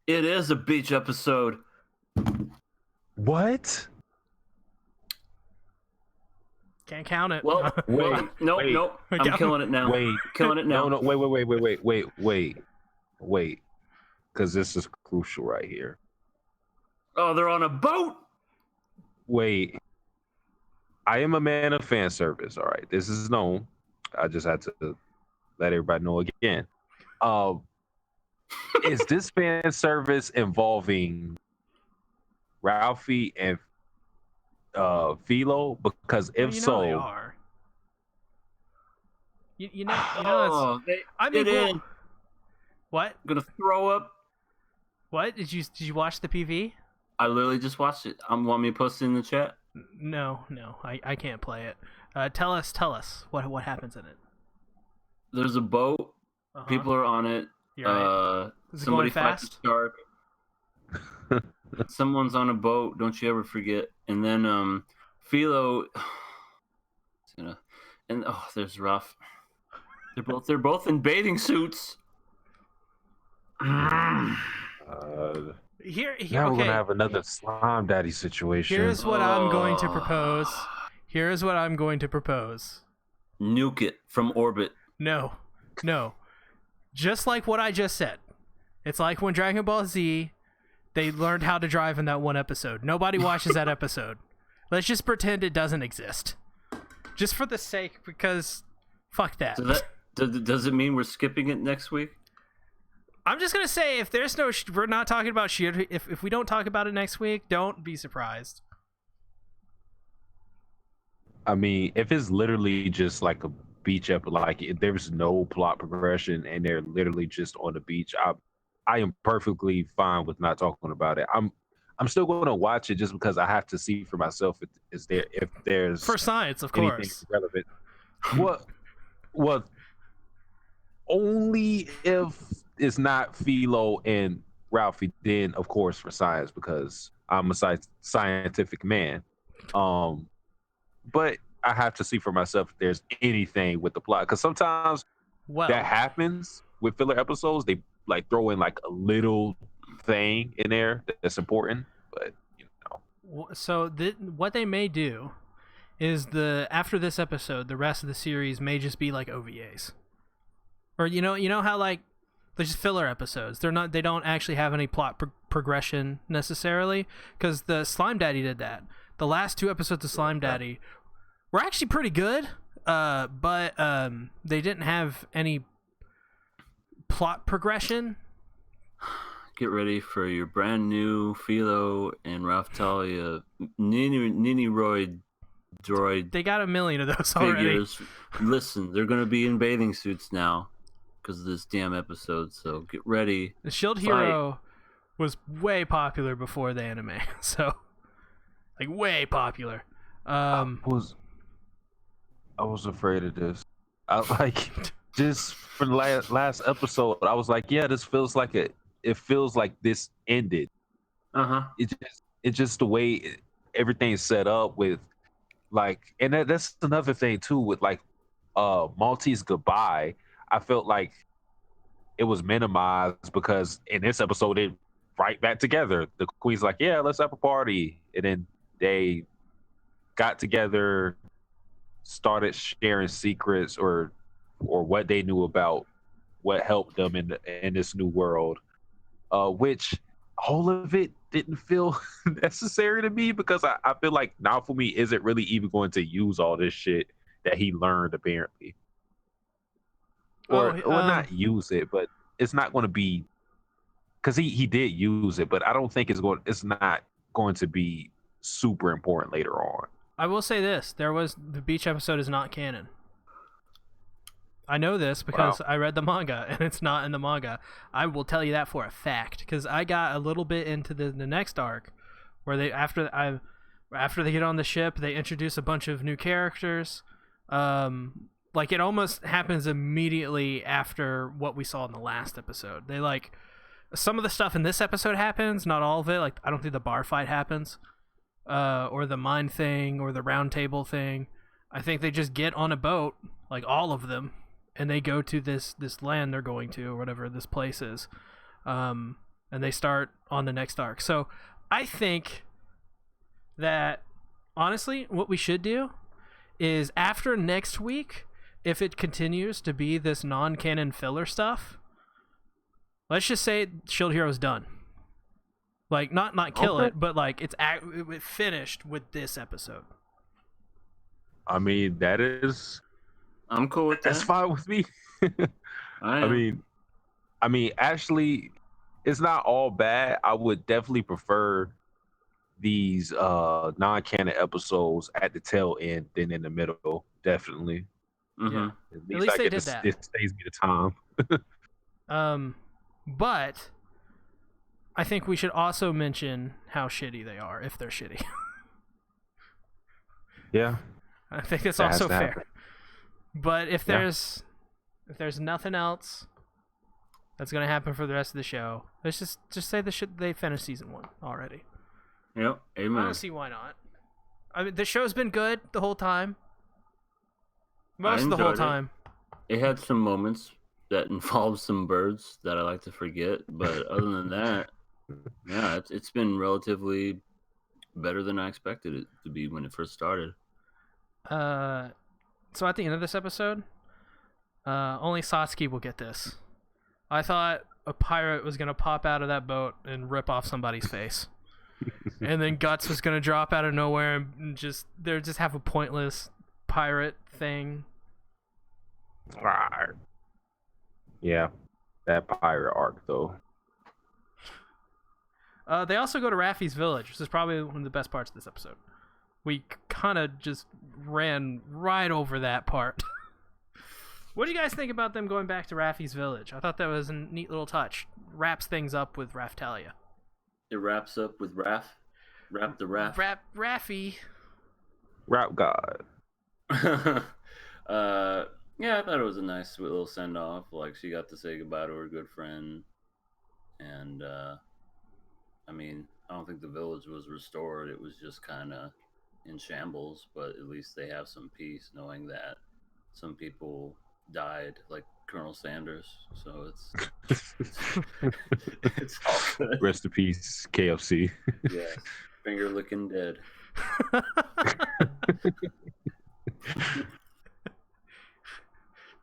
it is a beach episode. What? Can't count it. Well, nope. I'm killing it now. Killing it now. No, wait. Because this is crucial right here. Oh, they're on a boat. Wait. I am a man of fan service. All right, this is known. I just had to let everybody know again. Is this fan service involving Ralphie and Philo? Because if so, they are. You know that's, what? I'm gonna throw up. What did you watch the PV? I literally just watched it. Want me to post it in the chat? No, I can't play it. Tell us what happens in it. There's a boat. Uh-huh. People are on it. Right. Somebody fights a shark. Someone's on a boat. Don't you ever forget. And then Philo. And there's Ruff. They're both in bathing suits. Now we're gonna have another slime daddy situation. Here's what I'm going to propose. Nuke it from orbit. No. Just like what I just said. It's like when Dragon Ball Z, they learned how to drive in that one episode. Nobody watches that episode. Let's just pretend it doesn't exist. Just for the sake, because fuck that. Does it mean we're skipping it next week? I'm just gonna say, if there's no, we're not talking about shit. If we don't talk about it next week, don't be surprised. I mean, if it's literally just like a beach up, like if there's no plot progression and they're literally just on the beach, I am perfectly fine with not talking about it. I'm still going to watch it just because I have to see for myself if there's for science, of course, relevant. What? Only if it's not Philo and Ralphie, then of course for science, because I'm a scientific man. But I have to see for myself if there's anything with the plot, because sometimes that happens with filler episodes. They like throw in like a little thing in there that's important, but So what they may do is after this episode, the rest of the series may just be like OVAs, or you know how like there's just filler episodes. They don't actually have any plot progression necessarily, because the Slime Daddy did that. The last 2 episodes of Slime Daddy were actually pretty good, but they didn't have any plot progression. Get ready for your brand new Philo and Ralph Talia Ninoroid droid. They got 1 million of those already. Listen, they're going to be in bathing suits now because of this damn episode, so get ready. The Shield Hero was way popular before the anime, so like way popular. I was afraid of this. I like just for the last episode. I was like, yeah, this feels like it feels like this ended. It's just the way everything's set up with like, and that's another thing too with like Maltese goodbye. I felt like it was minimized because in this episode they right back together. The queen's like, yeah, let's have a party, and then they got together, started sharing secrets or what they knew about what helped them in this new world, which all of it didn't feel necessary to me, because I feel like Naofumi isn't really even going to use all this shit that he learned apparently, or not use it, but it's not going to be, because he did use it, but I don't think it's not going to be super important later on. I will say this: the beach episode is not canon. I know this because I read the manga, and it's not in the manga. I will tell you that for a fact, because I got a little bit into the next arc, where they after they get on the ship, they introduce a bunch of new characters. Like it almost happens immediately after what we saw in the last episode. They like some of the stuff in this episode happens, not all of it. Like I don't think the bar fight happens, or the mine thing, or the round table thing. I think they just get on a boat, like all of them, and they go to this land they're going to, or whatever this place is, and they start on the next arc. So I think that honestly, what we should do is after next week, if it continues to be this non-canon filler stuff, let's just say Shield Hero's done. Like not kill it, but like it finished with this episode. I mean, I'm cool with that. That's fine with me. I mean, actually, it's not all bad. I would definitely prefer these non-canon episodes at the tail end than in the middle. Definitely. Mm-hmm. Yeah. At least they did that. It saves me the time. But I think we should also mention how shitty they are, if they're shitty. Yeah. I think that's also fair. Happen. But if there's nothing else that's gonna happen for the rest of the show, let's just say they finished season 1 already. Yep, amen. I don't see why not. I mean, the show's been good the whole time. Most of the whole time. It had some moments that involved some birds that I like to forget, but other than that, yeah, it's been relatively better than I expected it to be when it first started. So at the end of this episode, only Satsuki will get this. I thought a pirate was gonna pop out of that boat and rip off somebody's face. And then Guts was gonna drop out of nowhere and just have a pointless pirate thing. Yeah, that pirate arc though. They also go to Raffi's village, which is probably one of the best parts of this episode. We kind of just ran right over that part. What do you guys think about them going back to Raffi's village? I thought that was a neat little touch. Wraps things up with Raftalia. It wraps up with Raph. Rap the Raph. Raffi. Rap God. Yeah, I thought it was a nice, sweet little send off. Like she got to say goodbye to her good friend, and I mean, I don't think the village was restored. It was just kind of in shambles, but at least they have some peace knowing that some people died, like Colonel Sanders. So it's all good. Rest in peace, KFC. Yes, finger licking dead.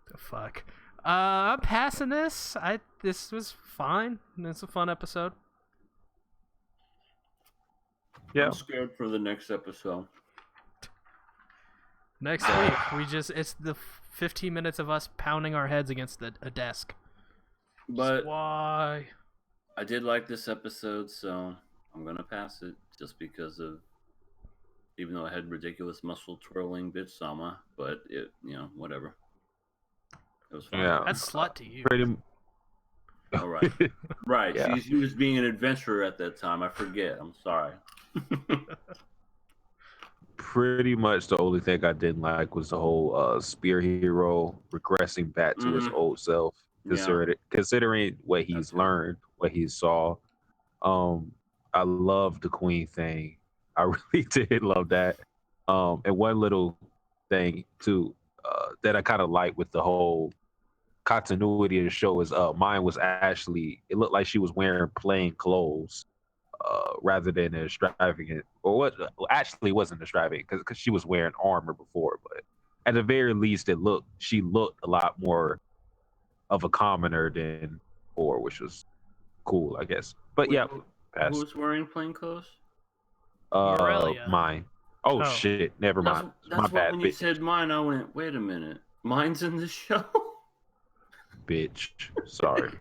The fuck. I'm passing this. This was fine. It's a fun episode. Yeah. I'm scared for the next episode. Next week, it's the 15 minutes of us pounding our heads against a desk. But why? I did like this episode, so I'm gonna pass it just because of, even though it had ridiculous muscle twirling bitch Sama, but it, whatever. It was fun. Yeah. That's slut to you. All right. Right. Yeah. She was being an adventurer at that time. I forget. I'm sorry. Pretty much the only thing I didn't like was the whole spear hero regressing back to his old self, considering what he's learned, what he saw. I love the queen thing. I really did love that. And one little thing too that I kind of like with the whole continuity of the show is mine was actually, it looked like she was wearing plain clothes rather than an extravagant, or what actually wasn't extravagant because she was wearing armor before, but at the very least she looked a lot more of a commoner than before, which was cool, I guess. But Wait, yeah, who's wearing plain clothes? Aurelia. Mine. Oh shit, never mind. That's My bad, when bitch. you said mine, I went, wait a minute, mine's in the show. Bitch, sorry. What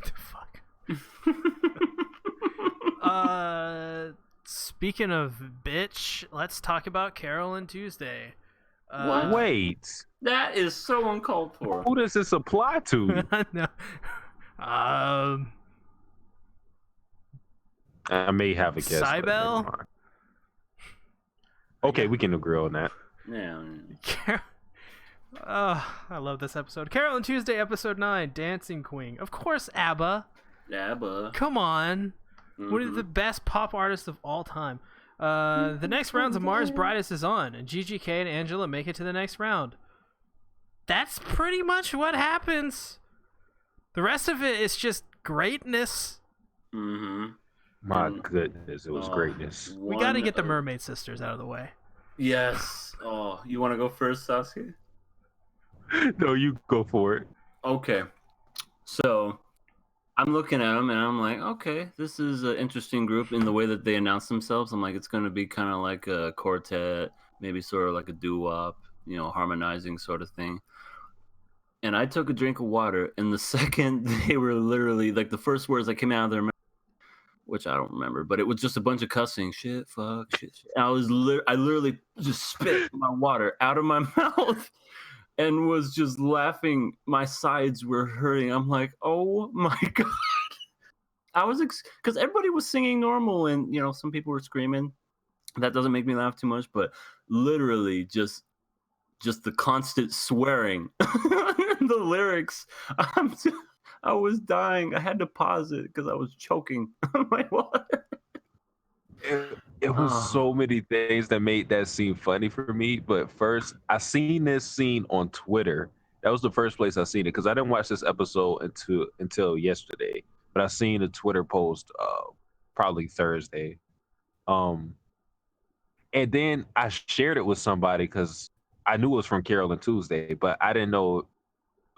the fuck? Speaking of bitch, let's talk about Carole and Tuesday. What? Wait, That is so uncalled for. who does this apply to? No. I may have a guess. but Cybele? never mind. Okay, Yeah. we can agree on that. Yeah. I love this episode. Carole and Tuesday, episode 9, Dancing Queen. Of course, ABBA. ABBA. Come on. One of the best pop artists of all time. The next rounds of Mars Brightest is on, and GGK and Angela make it to the next round. That's pretty much what happens. The rest of it is just greatness. Mm-hmm. My goodness, it was greatness. We got to get the Mermaid Sisters out of the way. Yes. Oh, you want to go first, Sasuke? No, you go for it. Okay. So, I'm looking at them and I'm like, okay, this is an interesting group in the way that they announce themselves. I'm like, it's going to be kind of like a quartet, maybe sort of like a doo-wop, harmonizing sort of thing. And I took a drink of water, and the second they were literally, like, the first words that came out of their mouth, which I don't remember, but it was just a bunch of cussing, shit, fuck, shit. And I literally just spit my water out of my mouth and was just laughing. My sides were hurting. I'm like, oh my God. I was, because everybody was singing normal, and, some people were screaming. That doesn't make me laugh too much, but literally just the constant swearing, the lyrics. I was dying. I had to pause it because I was choking on my water. It was so many things that made that scene funny for me. But first, I seen this scene on Twitter. That was the first place I seen it, because I didn't watch this episode until yesterday. But I seen a Twitter post probably Thursday. And then I shared it with somebody because I knew it was from Carole and Tuesday, but I didn't know,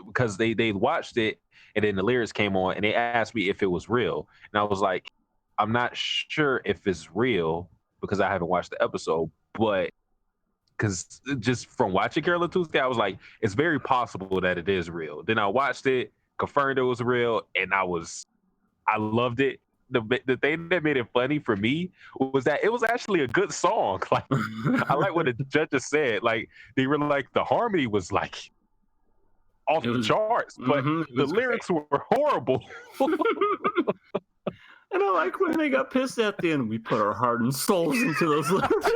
because they watched it and then the lyrics came on and they asked me if it was real. And I was like, I'm not sure if it's real because I haven't watched the episode, but because just from watching Carole and Tuesday, I was like, it's very possible that it is real. Then I watched it, confirmed it was real, and I loved it. The thing that made it funny for me was that it was actually a good song. Like, I like what the judges said. Like, they were like, the harmony was like off the charts, but the lyrics were horrible. And I like when they got pissed at the end. We put our heart and souls into those lyrics.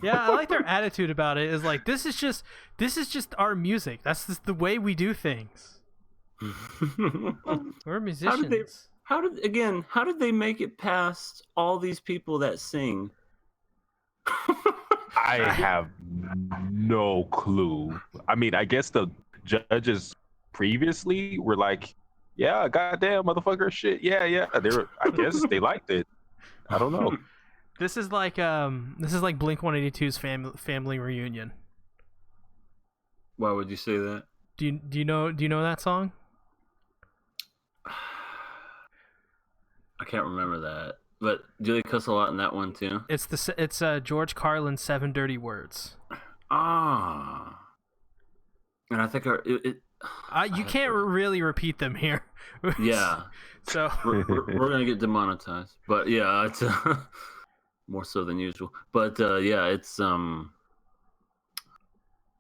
Yeah, I like their attitude about it. Is like, this is just our music. That's just the way we do things. We're musicians. How did they make it past all these people that sing? I have no clue. I mean, I guess the judges previously were like, yeah, goddamn motherfucker shit. Yeah. I guess they liked it. I don't know. This is like Blink-182's family reunion. Why would you say that? Do you know that song? I can't remember that. But do they cuss a lot in that one too? It's George Carlin's 7 Dirty Words. Ah. And I think you can't really repeat them here. Yeah. So we're gonna get demonetized. But yeah, it's more so than usual. But yeah, it's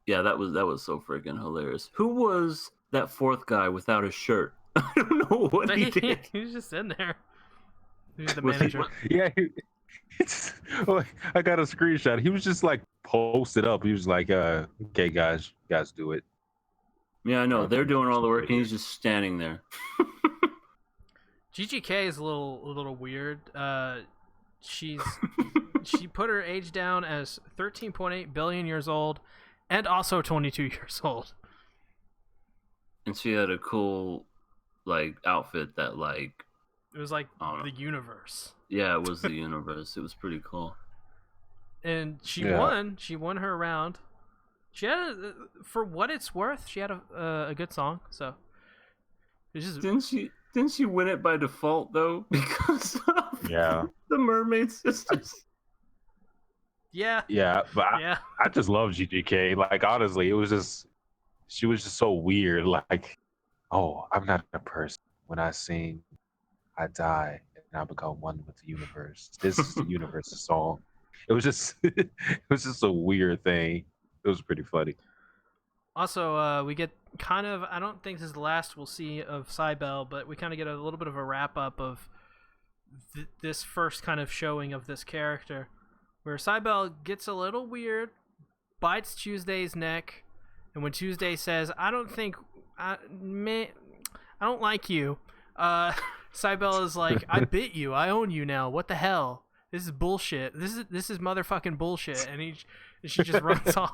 yeah, that was so freaking hilarious. Who was that fourth guy without a shirt? I don't know what he did. He was just in there. He was the manager. I got a screenshot. He was just like posted up. He was like, okay, guys do it. Yeah, I know. They're doing all the work and he's just standing there. GGK is a little weird. She put her age down as 13.8 billion years old and also 22 years old. And she had a cool outfit that it was like the universe. Yeah, it was the universe. It was pretty cool. And she won. She won her round. She had for what it's worth, she had a good song. So it's just... Didn't she win it by default though? Because of the Mermaid Sisters. Yeah, but I just love GGK. Like, honestly, she was just so weird. Like, oh, I'm not a person when I sing. I die and I become one with the universe. This is the universe's song. It was just it was just a weird thing. It was pretty funny. Also, we get kind of, I don't think this is the last we'll see of Cybele, but we kind of get a little bit of a wrap up of this first kind of showing of this character, where Cybele gets a little weird, bites Tuesday's neck, and when Tuesday says, I don't like you, Cybele is like, I bit you, I own you now, what the hell? This is bullshit. This is motherfucking bullshit, and she just runs off.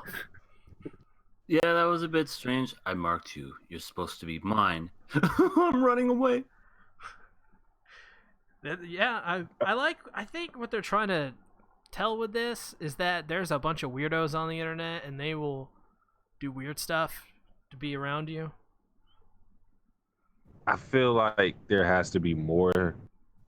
Yeah, that was a bit strange. I marked you. You're supposed to be mine. I'm running away. Yeah, I think what they're trying to tell with this is that there's a bunch of weirdos on the internet and they will do weird stuff to be around you. I feel like there has to be more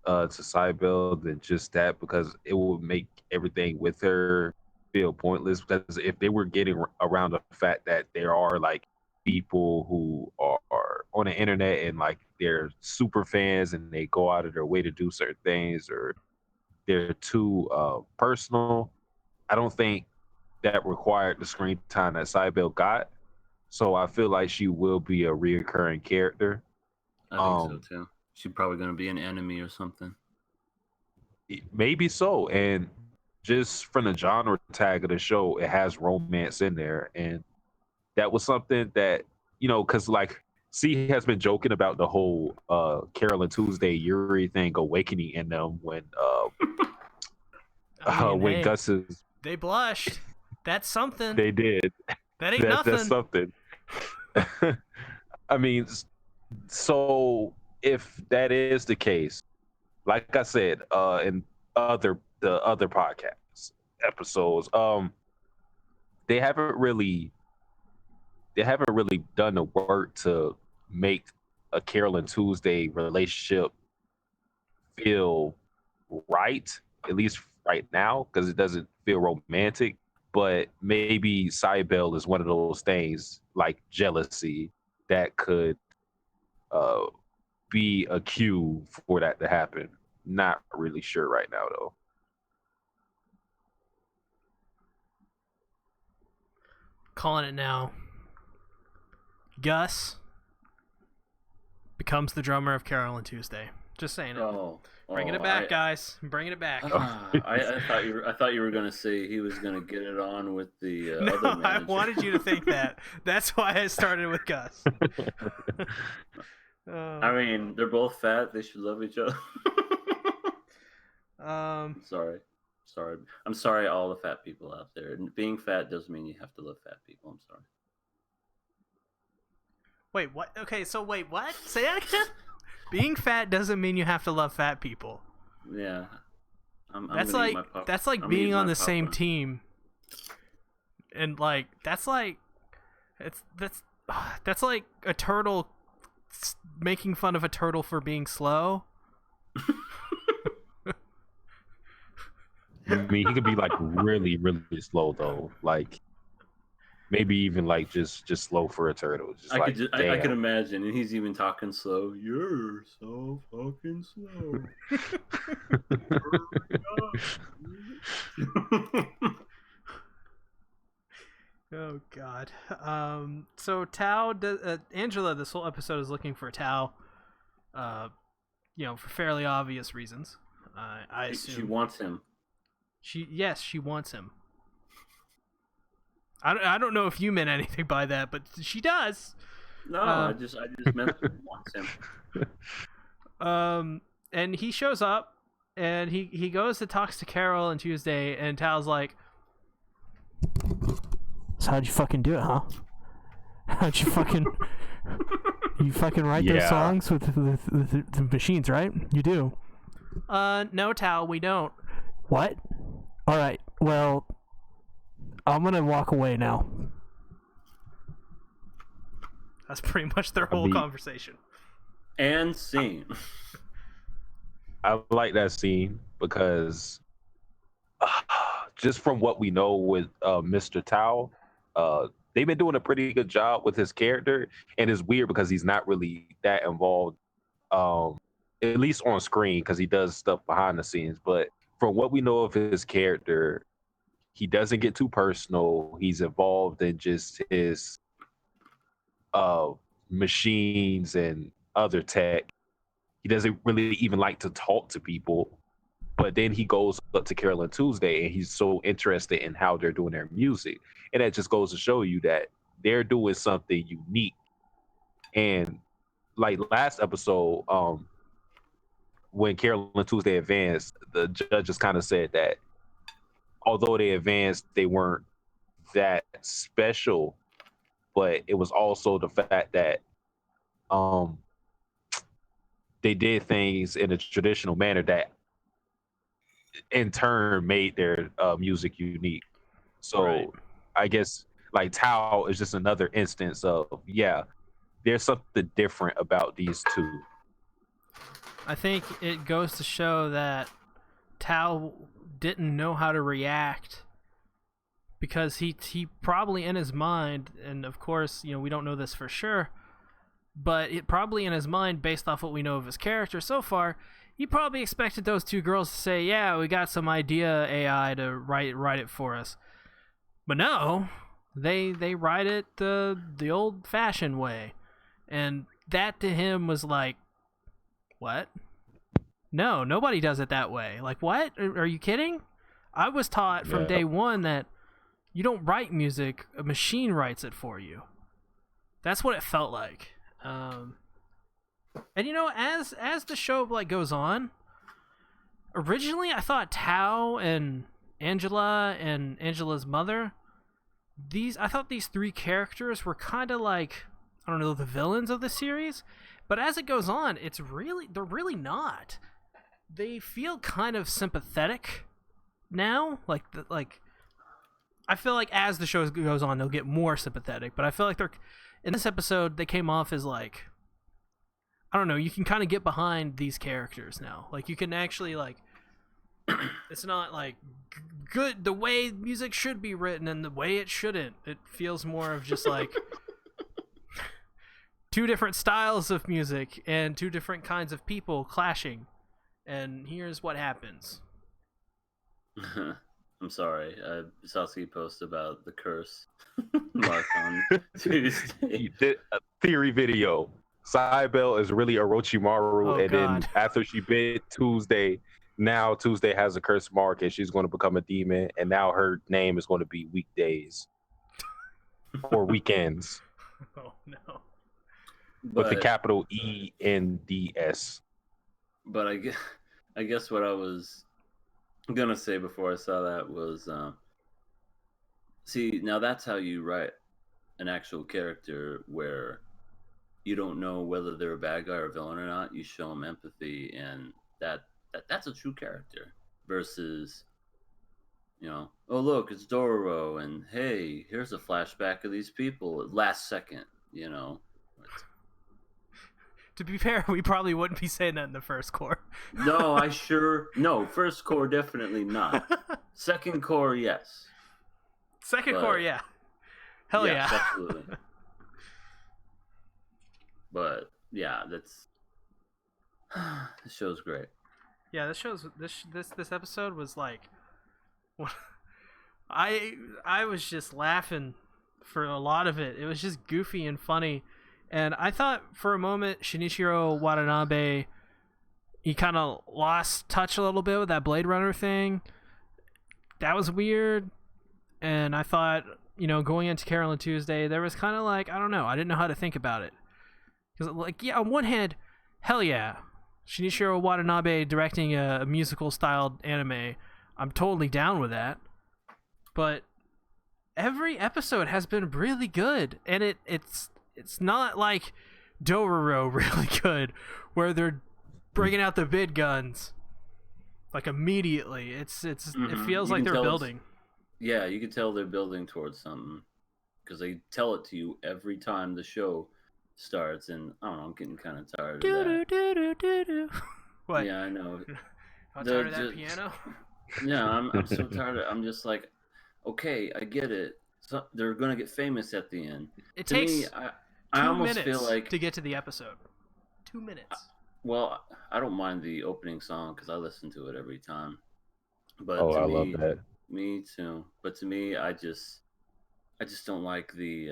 to Cybele than just that, because it will make everything with her feel pointless. Because if they were getting around the fact that there are like people who are on the internet and like they're super fans and they go out of their way to do certain things, or they're too personal, I don't think that required the screen time that Cybele got. So I feel like she will be a reoccurring character. I think so too. She's probably going to be an enemy or something. Maybe so. And just from the genre tag of the show, it has romance in there. And that was something that, because like C has been joking about the whole Carole and Tuesday Yuri thing awakening in them when when Gus is. They blushed. That's something. They did. That ain't nothing. That's something. I mean, so if that is the case, like I said, in the other podcast episodes, they haven't really done the work to make a Carole and Tuesday relationship feel right, at least right now, because it doesn't feel romantic. But maybe Cybele is one of those things like jealousy that could be a cue for that to happen. Not really sure right now, though. Calling it now. Gus becomes the drummer of Carole and Tuesday. Just saying it. Bringing it back, guys. Bringing it back. I thought you were gonna say he was gonna get it on with the no, other manager. I wanted you to think that. That's why I started with Gus. I mean, they're both fat. They should love each other. Sorry. I'm sorry, all the fat people out there. Being fat doesn't mean you have to love fat people. I'm sorry. Wait, what? Okay, so wait, what? Say that again? Being fat doesn't mean you have to love fat people. Yeah. That's like being on the same team. And like that's like a turtle making fun of a turtle for being slow. I mean, he could be like really, really slow though. Like maybe even like just slow for a turtle. I can imagine, and he's even talking slow. You're so fucking slow. Oh God. So Tao, Angela, this whole episode is looking for Tao. For fairly obvious reasons. I assume she wants him. She wants him. I don't know if you meant anything by that, but she does. No, I just meant she wants him. And he shows up, and he goes to talks to Carole and Tuesday, and Tao's like, "So how'd you fucking do it, huh? How'd you fucking write those songs with the machines, right? You do." No, Tao, we don't. What? All right. Well, I'm gonna walk away now. That's pretty much their whole conversation. And scene. I like that scene because just from what we know with Mr. Tao, they've been doing a pretty good job with his character, and it's weird because he's not really that involved at least on screen, because he does stuff behind the scenes. But from what we know of his character, he doesn't get too personal. He's involved in just his machines and other tech. He doesn't really even like to talk to people. But then he goes up to Carole and Tuesday, and he's so interested in how they're doing their music. And that just goes to show you that they're doing something unique. And like last episode, when Carole and Tuesday advanced, the judges kind of said that although they advanced, they weren't that special. But it was also the fact that they did things in a traditional manner that in turn made their music unique. So Right. I guess like Tao is just another instance of, yeah, there's something different about these two. I think it goes to show that Tao didn't know how to react because he probably in his mind, and of course, we don't know this for sure, but it probably in his mind, based off what we know of his character so far, he probably expected those two girls to say, yeah, we got some idea AI to write it for us. But no, they write it the old-fashioned way. And that to him was like, what? No, nobody does it that way. Like, what? Are you kidding? I was taught from day one that you don't write music, a machine writes it for you. That's what it felt like. And as the show goes on, originally I thought Tao and Angela and Angela's mother, I thought these three characters were kind of like, I don't know, the villains of the series. But as it goes on, they're really not. They feel kind of sympathetic now. I feel like as the show goes on, they'll get more sympathetic. But I feel like in this episode, they came off as like, I don't know, you can kind of get behind these characters now. Like, you can actually, it's not like good the way music should be written and the way it shouldn't. It feels more of just like two different styles of music and two different kinds of people clashing. And here's what happens. I'm sorry. I saw a post about the curse mark on Tuesday. You did a theory video. Cybele is really Orochimaru, then after she bit Tuesday, now Tuesday has a curse mark and she's going to become a demon, and now her name is going to be Weekdays or Weekends. Oh no! With the capital ENDS. But I guess what I was gonna say before I saw that was, see, now that's how you write an actual character where you don't know whether they're a bad guy or a villain or not. You show them empathy, and that's a true character. Versus, oh look, it's Dororo, and hey, here's a flashback of these people at last second. To be fair, we probably wouldn't be saying that in the first core. No, first core definitely not. Second core, yes. Second core, yeah. Hell yes, yeah. Absolutely. But yeah, this show's great. Yeah, this episode was like, I was just laughing for a lot of it. It was just goofy and funny. And I thought for a moment Shinichiro Watanabe, he kind of lost touch a little bit with that Blade Runner thing. That was weird. And I thought, going into Carole and Tuesday, there was kind of like, I don't know, I didn't know how to think about it. Because, on one hand, hell yeah, Shinichiro Watanabe directing a musical-styled anime, I'm totally down with that. But every episode has been really good, and it's not like Dororo really good, where they're bringing out the big guns immediately. It feels like they're building. Yeah, you can tell they're building towards something because they tell it to you every time the show starts, and I don't know, I'm getting kind of tired of that. What? Yeah, I know. How tired of that piano? Yeah, I'm so tired of it. I'm just like, okay, I get it. So they're gonna get famous at the end. It takes me, I almost minutes feel like to get to the episode. 2 minutes. Well, I don't mind the opening song because I listen to it every time. But Oh, to I love me, that. me too. But to me, I just don't like the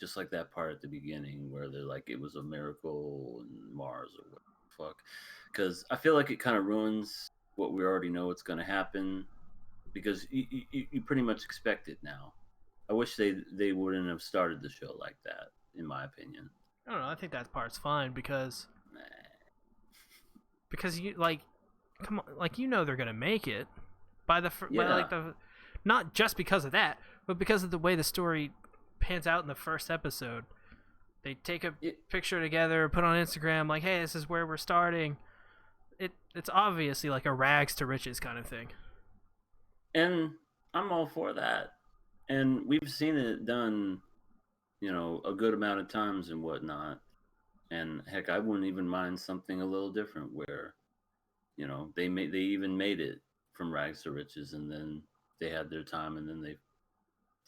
just like that part at the beginning where they're like it was a miracle in Mars or what the fuck. Because I feel like it kind of ruins what we already know what's going to happen because you pretty much expect it now. I wish they wouldn't have started the show like that, in my opinion. I don't know. I think that part's fine because Nah. you like, come on, like you know they're gonna make it by by Yeah. like the, not just because of that, but because of the way the story pans out in the first episode. They take a picture together, put on Instagram, like, hey, this is where we're starting. It's obviously like a rags to riches kind of thing. And I'm all for that. And we've seen it done, a good amount of times and whatnot. And heck, I wouldn't even mind something a little different where, they even made it from rags to riches, and then they had their time, and then they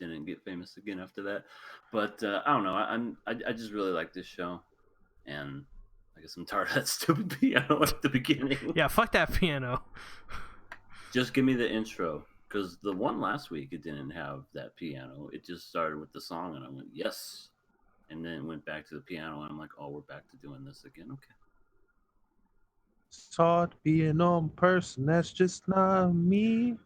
didn't get famous again after that. But I don't know. I just really like this show, and I guess I'm tired of that stupid piano at the beginning. Yeah, fuck that piano. Just give me the intro. Because the one last week, it didn't have that piano. It just started with the song, and I went, yes. And then it went back to the piano, and I'm like, oh, we're back to doing this again. Okay. It's hard to be a normal person. That's just not me.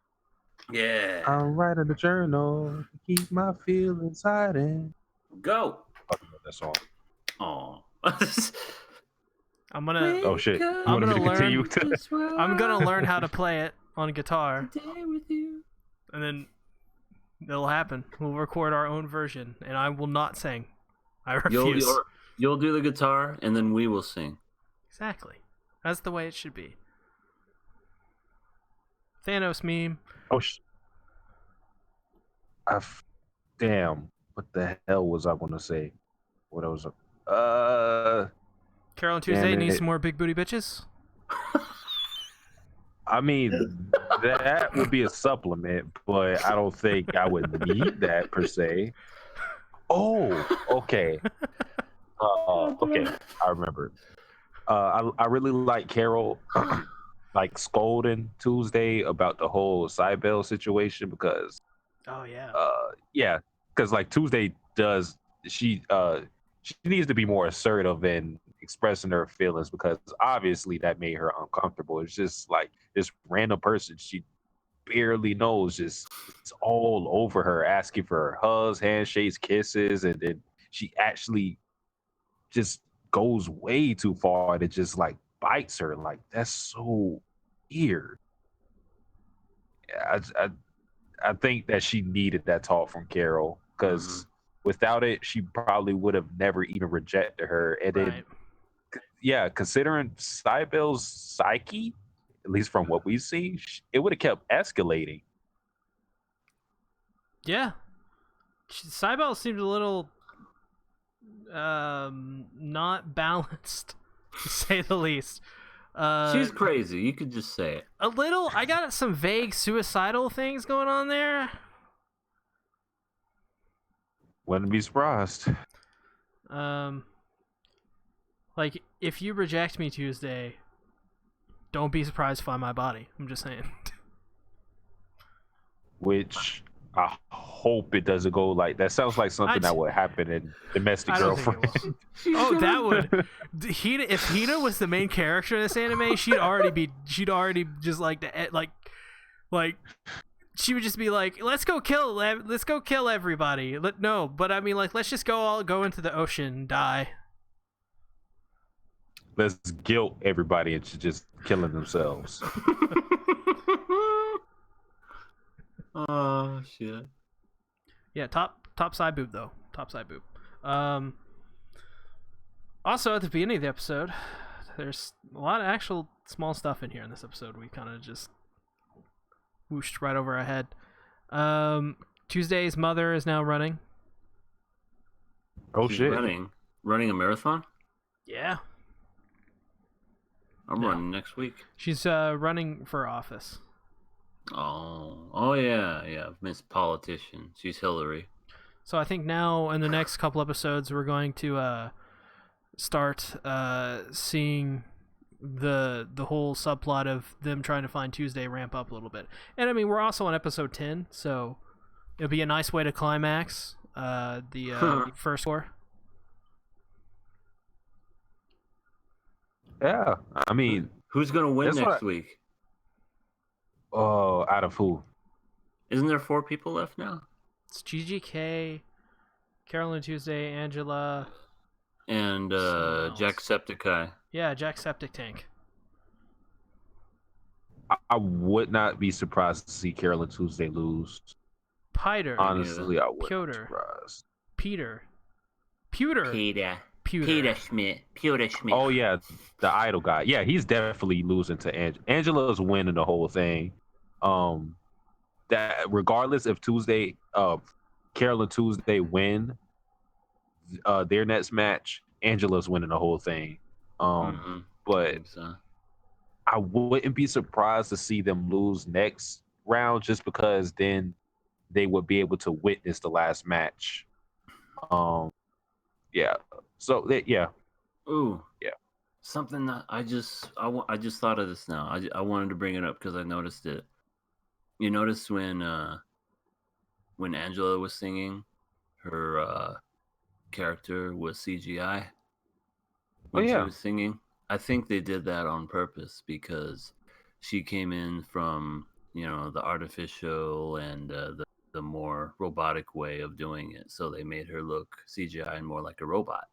Yeah. I'm writing a journal to keep my feelings hiding. Go. Talk about that song. Oh. I'm gonna. Oh shit! You I'm want me to gonna continue? I'm gonna learn how to play it on guitar, with you. and then it'll happen. We'll record our own version, and I will not sing. I refuse. You'll do the guitar, and then we will sing. Exactly. That's the way it should be. Thanos meme. Oh damn! What the hell was I gonna say? What I was Carole and Tuesday needs some more big booty bitches. I mean, that would be a supplement, but I don't think I would need that per se. Oh, okay. Okay, I remember. I really like Carole, like scolding Tuesday about the whole Cybele situation because, Oh yeah. yeah, because like Tuesday does she needs to be more assertive in expressing her feelings because obviously that made her uncomfortable. It's just like this random person she barely knows just it's all over her asking for hugs, handshakes, kisses, and then she actually just goes way too far to just like bites her. Like that's so weird. I think that she needed that talk from Carole because without it, she probably would have never even rejected her. And then, yeah, considering Cybele's psyche, at least from what we see, it would have kept escalating. Yeah, Cybele seemed a little not balanced, to say the least. She's crazy. You could just say it. A little. I got some vague suicidal things going on there. Wouldn't be surprised. Like if you reject me Tuesday, don't be surprised to find my body. I'm just saying. Which I hope it doesn't go like that. Sounds like something that would happen in Domestic Girlfriend. Oh, that would. If Hina was the main character in this anime, she'd already just like she would just be like, let's go kill everybody. But I mean, like, let's just all go into the ocean and die. Let's guilt everybody into just killing themselves. Oh shit. Yeah, top side boob though. Top side boob. Also at the beginning of the episode, there's a lot of actual small stuff in here in this episode. We kind of just whooshed right over our head. Tuesday's mother is now running. Oh, shit. Running a marathon? Yeah. I'm running next week. She's running for office. Oh yeah, Miss Politician. She's Hillary. So I think now in the next couple episodes we're going to start seeing the whole subplot of them trying to find Tuesday ramp up a little bit. And I mean, we're also on episode 10, so it'll be a nice way to climax the first war. Yeah, I mean, who's gonna win next week? Oh, out of who? Isn't there 4 people left now? It's GGK, Carole and Tuesday, Angela, and Jacksepticeye. Yeah, Jackseptictank. I would not be surprised to see Carole and Tuesday lose. Peter. Honestly, I wouldn't Pewter. be surprised. Peter Schmidt. Oh yeah, the idol guy. Yeah, he's definitely losing to Angela's winning the whole thing. That regardless if Carole and Tuesday win their next match, Angela's winning the whole thing. But I wouldn't be surprised to see them lose next round, just because then they would be able to witness the last match. Yeah. So yeah. Ooh. Yeah. Something that I just thought of this now. I wanted to bring it up because I noticed it. You noticed when Angela was singing, her character was CGI when she was singing. I think they did that on purpose because she came in from the artificial and the more robotic way of doing it, so they made her look CGI and more like a robot.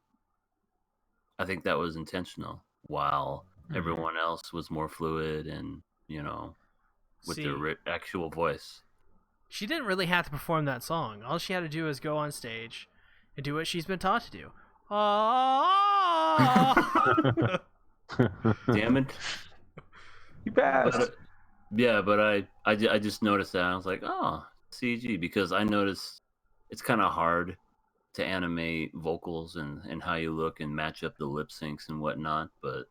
I think that was intentional, while everyone else was more fluid and with their actual voice. She didn't really have to perform that song. All she had to do was go on stage and do what she's been taught to do. Damn it! You passed. But I just noticed that. I was like, oh, CG, because I noticed it's kind of hard to animate vocals and how you look and match up the lip syncs and whatnot. But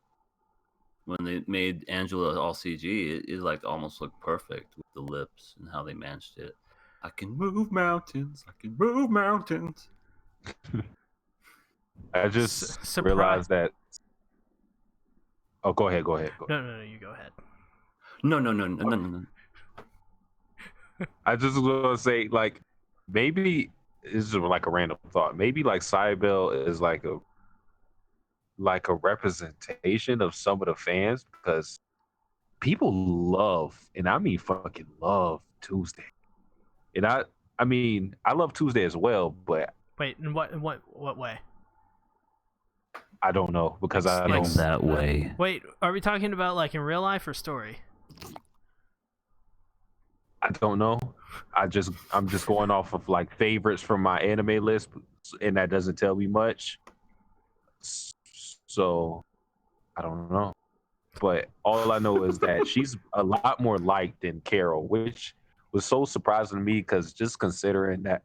when they made Angela all CG, it like almost looked perfect with the lips and how they matched it. I can move mountains. I can move mountains. I just realized that. Oh, go ahead. No, you go ahead. No. I just was gonna say, like, maybe this is like a random thought. Maybe like Cybele is like a representation of some of the fans, because people love, and I mean fucking love, Tuesday. And I mean I love Tuesday as well, but wait, in what way? I don't know, because I don't that way. Wait, are we talking about like in real life or story? I don't know. I'm just going off of like favorites from my anime list, and that doesn't tell me much. So I don't know. But all I know is that she's a lot more liked than Carole, which was so surprising to me, because just considering that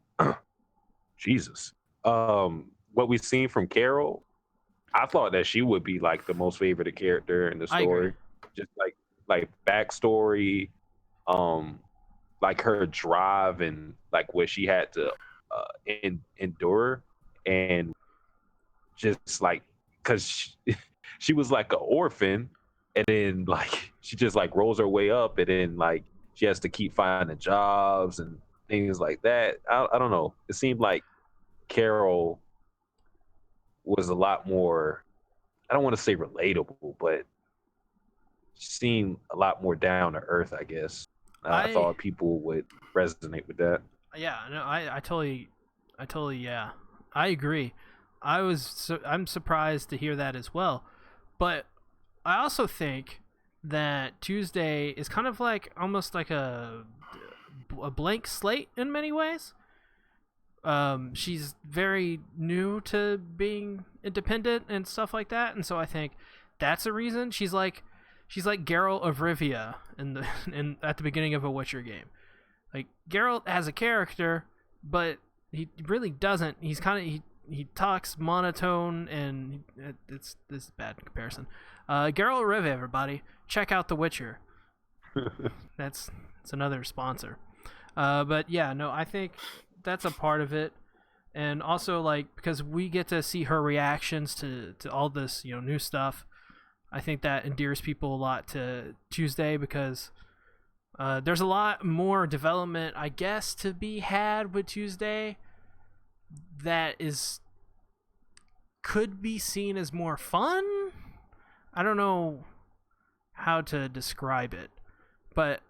Jesus. What we've seen from Carole, I thought that she would be like the most favorite character in the story. Just like backstory, like her drive and like what she had to endure, and just like, because she was like an orphan, and then like she just like rolls her way up, and then like she has to keep finding jobs and things like that. I don't know. It seemed like Carole was a lot more, I don't want to say relatable, but she seemed a lot more down to earth, I guess. I thought people would resonate with that. Yeah, no, I totally, yeah, I agree. I'm surprised to hear that as well, but I also think that Tuesday is kind of like almost like a blank slate in many ways. She's very new to being independent and stuff like that, and so I think that's a reason. She's like Geralt of Rivia in at the beginning of a Witcher game. Like, Geralt has a character, but he really doesn't. He's kind of he talks monotone, and this is a bad comparison. Geralt of Rivia, everybody, check out The Witcher. That's another sponsor. But yeah, no, I think that's a part of it. And also, like, because we get to see her reactions to all this, new stuff. I think that endears people a lot to Tuesday because there's a lot more development, I guess, to be had with Tuesday that could be seen as more fun. I don't know how to describe it, but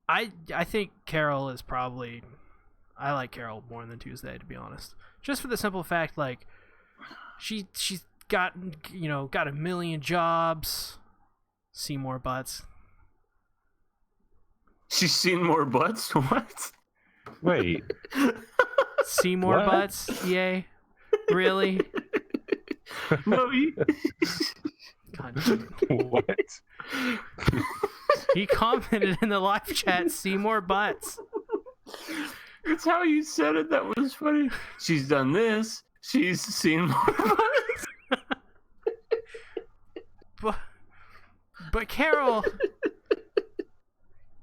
I think Carole is probably... I like Carole more than Tuesday, to be honest. Just for the simple fact, like, she's got a million jobs, see more butts. She's seen more butts? What? Wait. See more butts? Yay. Really? No, What? He commented in the live chat, see more butts. It's how you said it that was funny. She's done this. She's seen more butts. But Carole...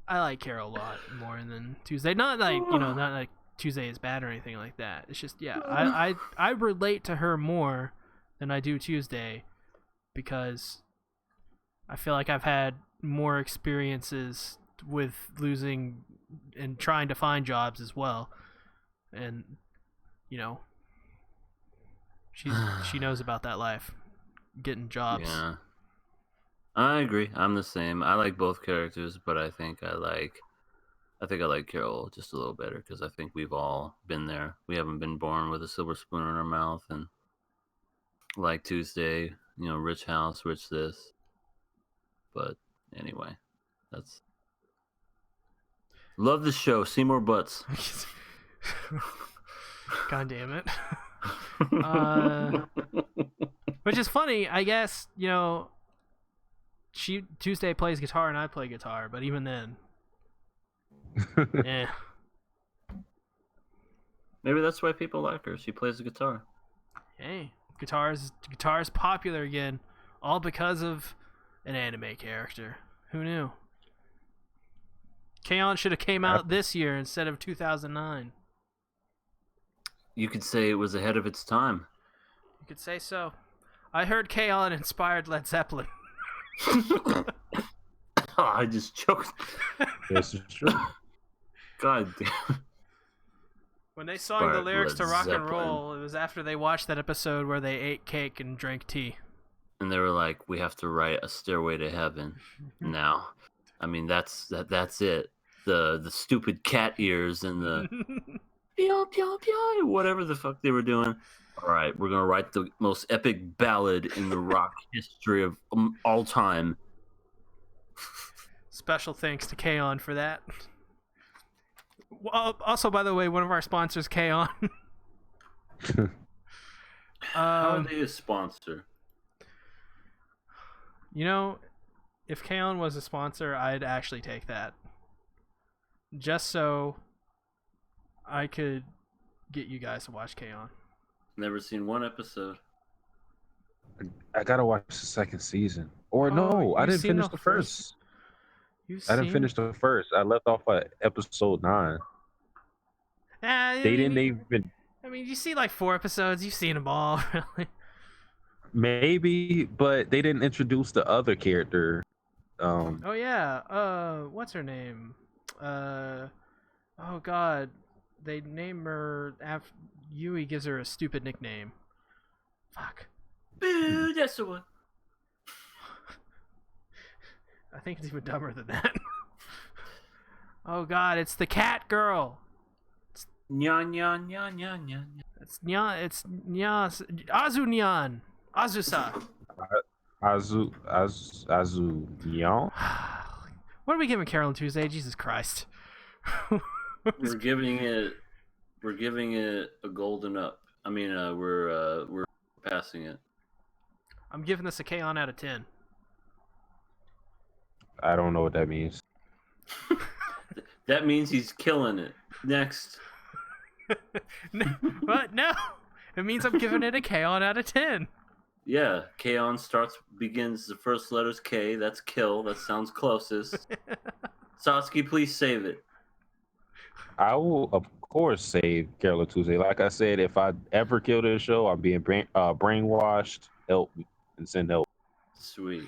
I like Carole a lot more than Tuesday. Not like Tuesday is bad or anything like that. It's just, I relate to her more than I do Tuesday because I feel like I've had more experiences with losing and trying to find jobs as well. And, she knows about that life, getting jobs. Yeah. I agree. I'm the same. I like both characters, but I think I like Carole just a little better because I think we've all been there. We haven't been born with a silver spoon in our mouth, and like Tuesday, rich house, rich this. But anyway, that's... Love the show. See more butts. God damn it. Which is funny, I guess, Tuesday plays guitar and I play guitar, but even then, eh. Maybe that's why people like her. She plays the guitar. Hey, guitar's popular again, all because of an anime character. Who knew? K-On! Should have came out this year instead of 2009. You could say it was ahead of its time. You could say so. I heard K-On! Inspired Led Zeppelin. I just choked. This is true. God damn. When they sung the lyrics to Rock and Roll, it was after they watched that episode where they ate cake and drank tea. And they were like, we have to write a Stairway to Heaven now. I mean, that's it. The stupid cat ears and the pew, pew, pew, whatever the fuck they were doing. All right, we're going to write the most epic ballad in the rock history of all time. Special thanks to K-On! For that. Well, also, by the way, one of our sponsors, K-On! How are they a sponsor? If K-On! Was a sponsor, I'd actually take that. Just so I could get you guys to watch K-On! Never seen one episode. I gotta watch the second season. Or no, I didn't finish the first. I didn't finish the first. I left off at episode 9. They didn't even... I mean, you see like 4 episodes. You've seen them all, really. Maybe, but they didn't introduce the other character. Oh yeah. What's her name? Oh God. They name her after Yui gives her a stupid nickname. Fuck. Boo, that's the one. I think it's even dumber than that. Oh God, it's the cat girl. Nyan, nyan, nyan, nyan, nyan. It's Nya. Azu Nyan. Azusa. Azu Nyan. What are we giving Carole and Tuesday? Jesus Christ. We're giving it a golden up. I mean, we're passing it. I'm giving this a K-On! Out of 10. I don't know what that means. That means he's killing it. Next. What? No. It means I'm giving it a K-On! Out of 10. Yeah, K-On! begins the first letter's K. That's kill. That sounds closest. Satsuki, please save it. I will, of course, save Carole and Tuesday. Like I said, if I ever kill this show, I'm being brainwashed. Help me and send help. Sweet.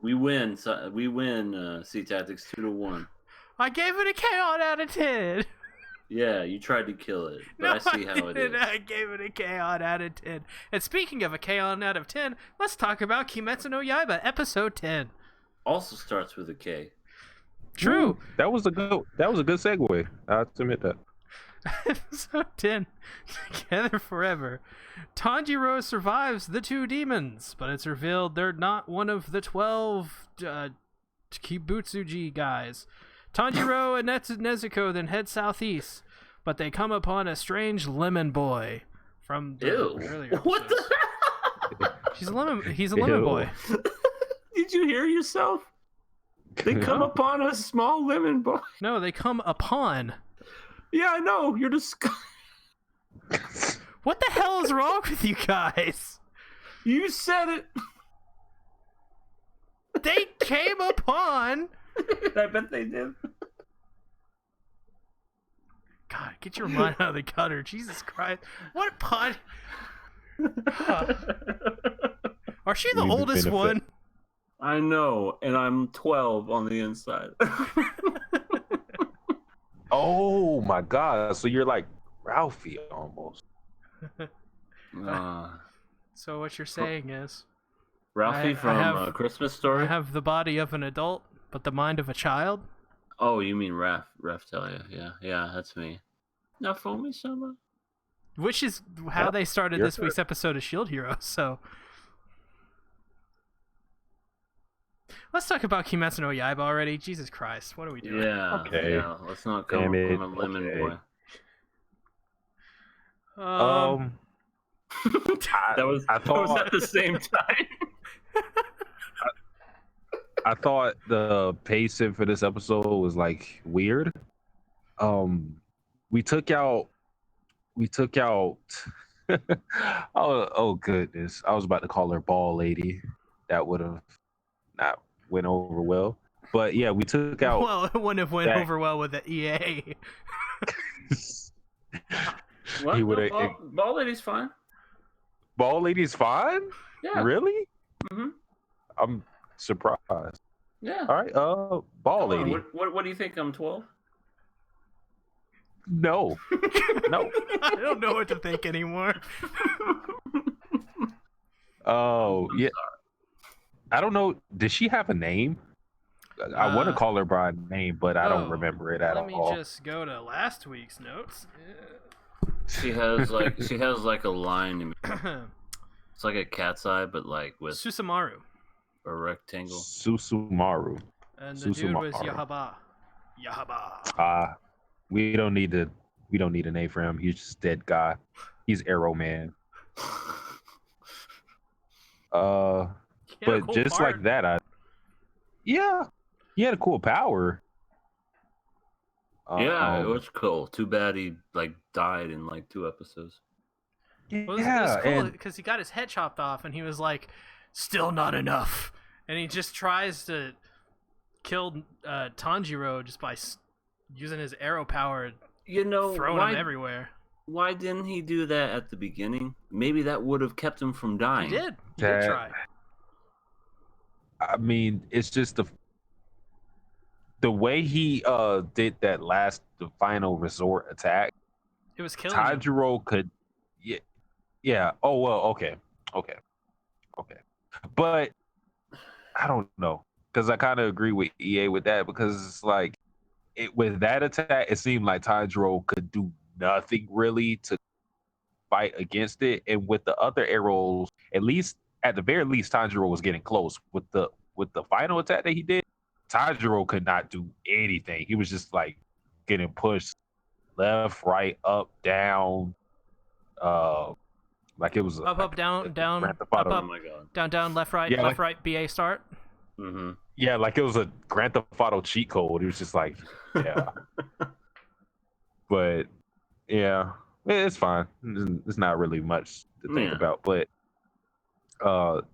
We win. We win. SeaTactics 2-1. I gave it a K out of 10. Yeah, you tried to kill it, but No, I see how it is. I gave it a K out of 10. And speaking of a K out of 10, let's talk about Kimetsu no Yaiba, episode 10. Also starts with a K. True. Ooh, that was a good segue. I have to admit that. Episode 10, Together Forever. Tanjiro survives the two demons, but it's revealed they're not one of the 12 Kibutsuji guys. Tanjiro and Nezuko then head southeast, but they come upon a strange lemon boy from the earlier episodes. What the? He's a lemon boy. Did you hear yourself? They come upon a small lemon boy. No, they come upon. Yeah, I know. You're disgusting. What the hell is wrong with you guys? You said it. They came upon. I bet they did. God, get your mind out of the gutter. Jesus Christ. What pod? Are she the oldest one? I know, and I'm 12 on the inside. Oh my God! So you're like Ralphie almost. So what you're saying is, Ralphie from Christmas Story? I have the body of an adult, but the mind of a child? Oh, you mean Raftalia. Yeah, that's me. Now for me, Summer. Which is how they started this week's episode of Shield Hero, so... Let's talk about Kimetsu no Yaiba already. Jesus Christ, what are we doing? Yeah, okay. Yeah, let's not go from a lemon boy. I thought at the same time. I thought the pacing for this episode was like weird. We took out oh goodness. I was about to call her Ball Lady. That would have not went over well. But yeah, we took out. Well, it wouldn't have went over well with the EA. What? No, Ball Lady's fine. Ball Lady's fine? Yeah. Really? Mm-hmm. I'm surprised. Yeah. All right. Ball Lady. What do you think? I'm 12. No. No. I don't know what to think anymore. Oh yeah. I don't know. Does she have a name? I want to call her by name, but I don't remember it at all. Let me just go to last week's notes. She has like a line. It's like a cat's eye, but like with Susumaru. A rectangle. Susumaru. And the dude was Yaiba. We don't need a name for him. He's just dead guy. He's Arrow Man. But just like that, he had a cool power. Yeah, it was cool. Too bad he like died in like 2 episodes. Well, it was cool because he got his head chopped off, and he was like, "Still not enough," and he just tries to kill Tanjiro just by using his arrow power. Throwing him everywhere. Why didn't he do that at the beginning? Maybe that would have kept him from dying. He did. He did try. I mean, it's just the way he did that the final resort attack. It was killing Tanjiro could, yeah. Oh well, okay. But I don't know, because I kind of agree with EA with that, because it's like with that attack, it seemed like Tanjiro could do nothing really to fight against it, and with the other arrows, at the very least, Tanjiro was getting close. With the final attack that he did, Tanjiro could not do anything. He was just like getting pushed left, right, up, down. Like it was up, down, down, up, oh my God. down, left, right, left, right, BA start. Mm-hmm. Yeah, like it was a Grand Theft Auto cheat code. It was just like, yeah. But yeah, it's fine. It's not really much to think about. But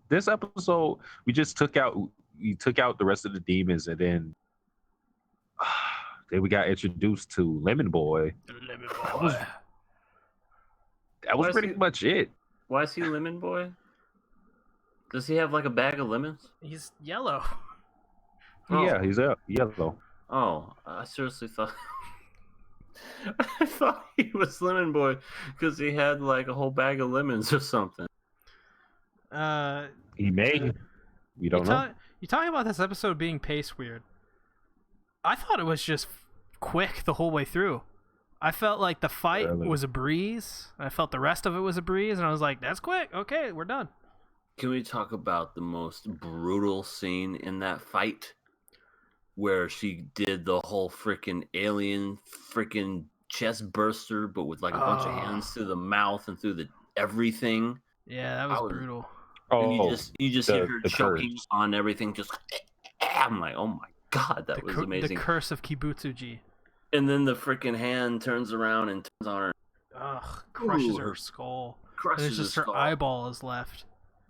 this episode, we took out the rest of the demons, and then Then we got introduced to Lemon Boy. Lemon That boy. was Why is pretty he- much it. Why is he Lemon Boy? Does he have like a bag of lemons? He's yellow. Oh. Yeah, he's yellow. Oh, I seriously thought. I thought he was Lemon Boy because he had like a whole bag of lemons or something. He may. We don't know. You talking about this episode being paced weird? I thought it was just quick the whole way through. I felt like the fight was a breeze. I felt the rest of it was a breeze, and I was like, "That's quick. Okay, we're done." Can we talk about the most brutal scene in that fight? Where she did the whole freaking alien freaking chest burster, but with like a bunch of hands through the mouth and through the everything. Yeah, that was brutal. And you just hear her choking on everything. Just I'm like, oh my god, that was amazing. The curse of Kibutsuji. And then the freaking hand turns around and turns on her. Ugh, crushes her skull. Crushes and it's just her eyeball is left.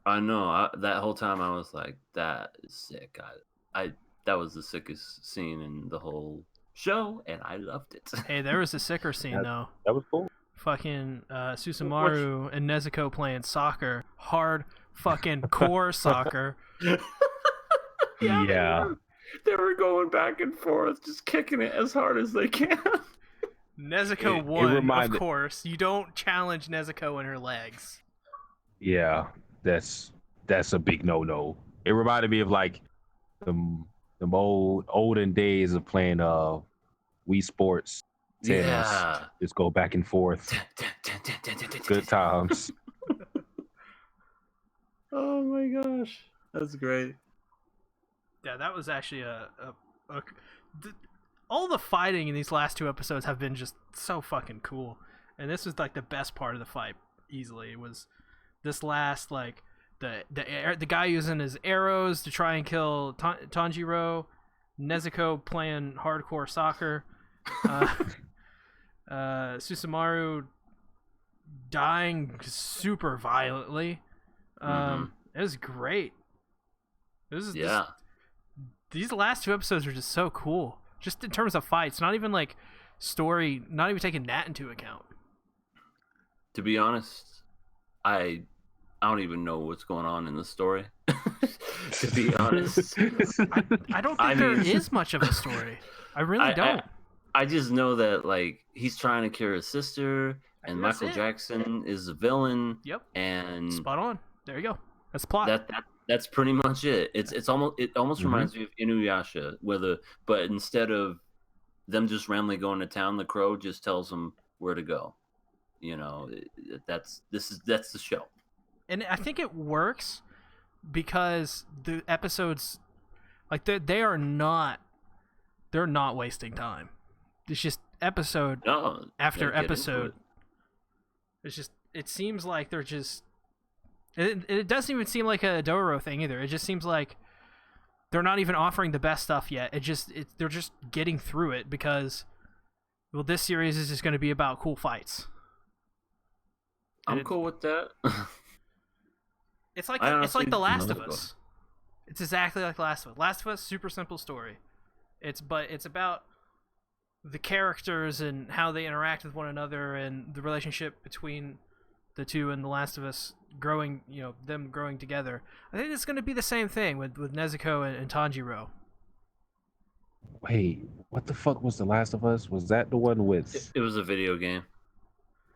I know. That whole time I was like, that is sick. That was the sickest scene in the whole show, and I loved it. Hey, there was a sicker scene though. That was cool. Fucking Susumaru and Nezuko playing soccer, hard fucking core soccer. Yeah. They were going back and forth, just kicking it as hard as they can. Nezuko won, of course. You don't challenge Nezuko in her legs. Yeah, that's a big no. It reminded me of like the olden days of playing Wii Sports. Tennis. Yeah. Just go back and forth. Good times. Oh my gosh, that's great. Yeah, that was actually all the fighting in these last two episodes have been just so fucking cool, and this was like the best part of the fight easily. It was this last like the guy using his arrows to try and kill Tanjiro, Nezuko playing hardcore soccer, Susumaru dying super violently. It was great. These last two episodes are just so cool. Just in terms of fights, not even like story, not even taking that into account. To be honest, I don't even know what's going on in the story. To be honest, I don't think there is much of a story. I really don't. I just know that like he's trying to cure his sister, and Michael Jackson is a villain. Yep. And spot on. There you go. That's the plot. That's pretty much it. It almost reminds me of Inuyasha, but instead of them just randomly going to town, the crow just tells them where to go. You know, that's the show. And I think it works because the episodes, like they're not wasting time. It's just episode after episode. It seems like they're just. It doesn't even seem like a Dororo thing either. It just seems like they're not even offering the best stuff yet. They're just getting through it because, well, this series is just going to be about cool fights. I'm cool with that. It's like The Last of Us. It's exactly like Last of Us. Last of Us, super simple story. It's about the characters and how they interact with one another and the relationship between the two and The Last of Us growing, them growing together. I think it's going to be the same thing with Nezuko and Tanjiro. Wait, what the fuck was The Last of Us? Was that the one with? It was a video game.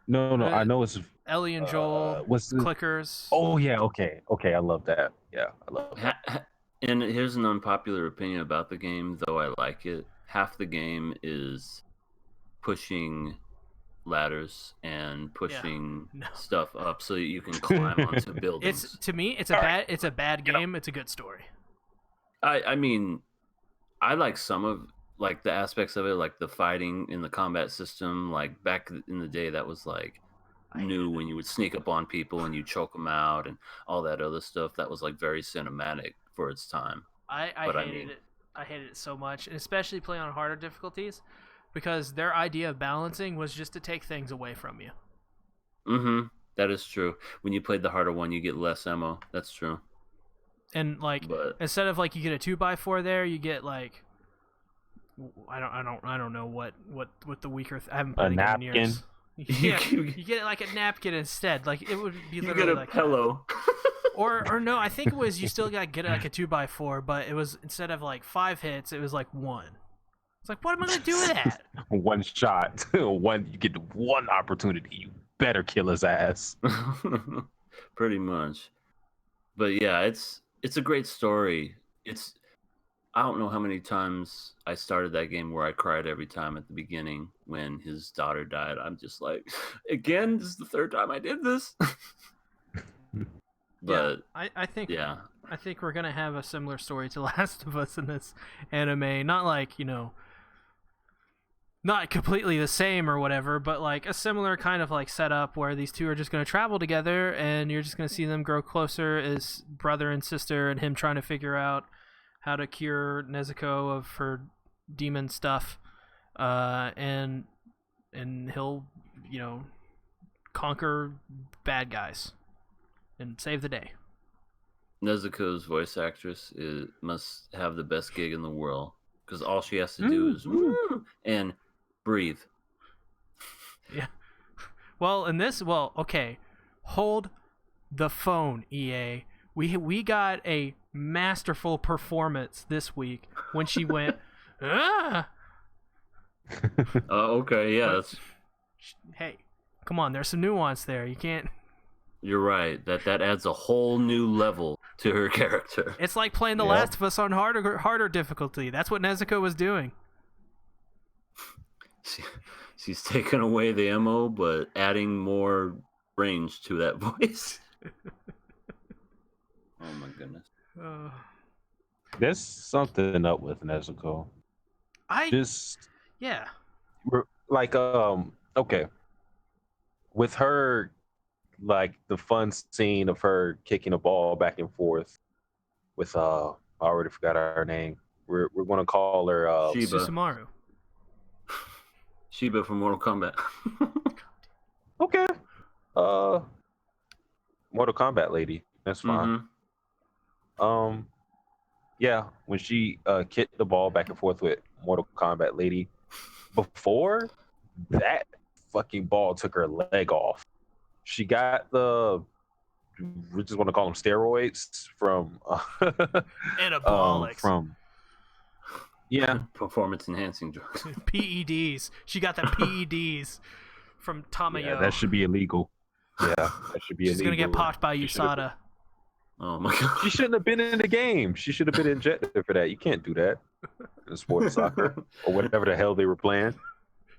No, I know it's Ellie and Joel. Clickers. Oh yeah, okay, I love that. Yeah, I love that. And here's an unpopular opinion about the game, though I like it. Half the game is pushing ladders and pushing stuff up so that you can climb onto buildings. To me, it's a bad game. It's a good story. I mean, I like some of like the aspects of it, like the fighting in the combat system. Like back in the day, that was like new when you would sneak up on people and you choke them out and all that other stuff. That was like very cinematic for its time. I hated it. I hated it so much, and especially playing on harder difficulties, because their idea of balancing was just to take things away from you. Mm-hmm. That is true. When you played the harder one, you get less ammo. That's true. And instead of like you get a 2x4 there, you get like I don't know what the weaker. I haven't A played the game in napkin. years. Yeah, you get like a napkin instead. Like it would be You literally get a like pillow. or no, I think it was you still got to get like a 2x4, but it was instead of like 5 hits, it was like 1. It's like, what am I gonna do with that? One shot. You get one opportunity. You better kill his ass. Pretty much. But yeah, it's a great story. I don't know how many times I started that game where I cried every time at the beginning when his daughter died. I'm just like, again, this is the 3rd time I did this. But yeah, I think yeah, I think we're gonna have a similar story to Last of Us in this anime. Not like, not completely the same or whatever, but like a similar kind of like setup where these two are just going to travel together and you're just going to see them grow closer as brother and sister, and him trying to figure out how to cure Nezuko of her demon stuff, and he'll conquer bad guys and save the day. Nezuko's voice actress must have the best gig in the world because all she has to do is woo and breathe. Yeah. Well, okay. Hold the phone, EA. We got a masterful performance this week when she went, ah! Okay, yeah. Hey, come on, there's some nuance there. You can't... You're right. That adds a whole new level to her character. It's like playing The Last of Us on harder difficulty. That's what Nezuko was doing. She's taken away the ammo, but adding more range to that voice. Oh my goodness. There's something up with Nezuko. Yeah. Like okay. With her, like the fun scene of her kicking a ball back and forth with I already forgot her name. We're gonna call her Shiba. Susumaru. Shiba from Mortal Kombat. Okay. Mortal Kombat lady. That's fine. Mm-hmm. Yeah, when she kicked the ball back and forth with Mortal Kombat lady, before that fucking ball took her leg off, she got we just want to call them steroids from Anabolics. Performance enhancing drugs. PEDs. She got the PEDs from Tamayo. Yeah, that should be illegal. Yeah, that should be illegal. She's gonna get popped by USADA. Oh my god. She shouldn't have been in the game. She should have been injected for that. You can't do that in sports soccer or whatever the hell they were playing.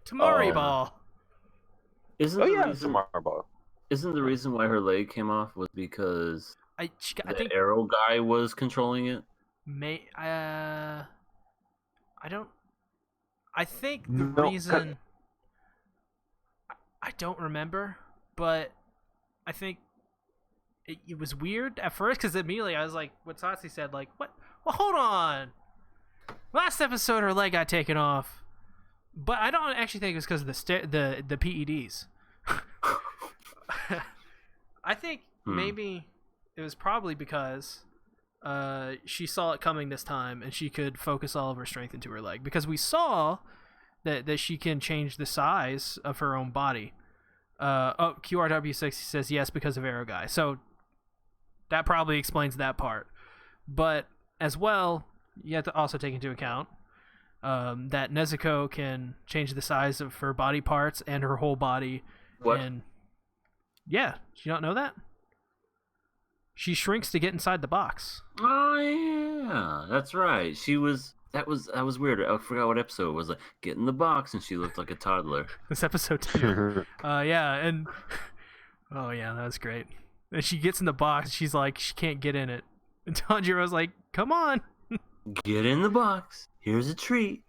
Tamari ball. Tamari ball. Isn't the reason why her leg came off was because I think arrow guy was controlling it? I think the reason I don't remember, but I think it was weird at first because immediately I was like, what Satsi said, like, what? Well, hold on. Last episode, her leg got taken off, but I don't actually think it was because of the PEDs. I think maybe it was probably because she saw it coming this time and she could focus all of her strength into her leg, because we saw that she can change the size of her own body. QRW60 says yes because of Arrow Guy, so that probably explains that part. But as well, you have to also take into account that Nezuko can change the size of her body parts and her whole body. What? And yeah, you don't know that? She shrinks to get inside the box. Oh yeah, that's right. That was weird. I forgot what episode it was. Like, get in the box, and she looked like a toddler. This episode 2. Yeah, and oh yeah, that was great. And she gets in the box. She's like, she can't get in it. And Tanjiro's like, come on, get in the box. Here's a treat.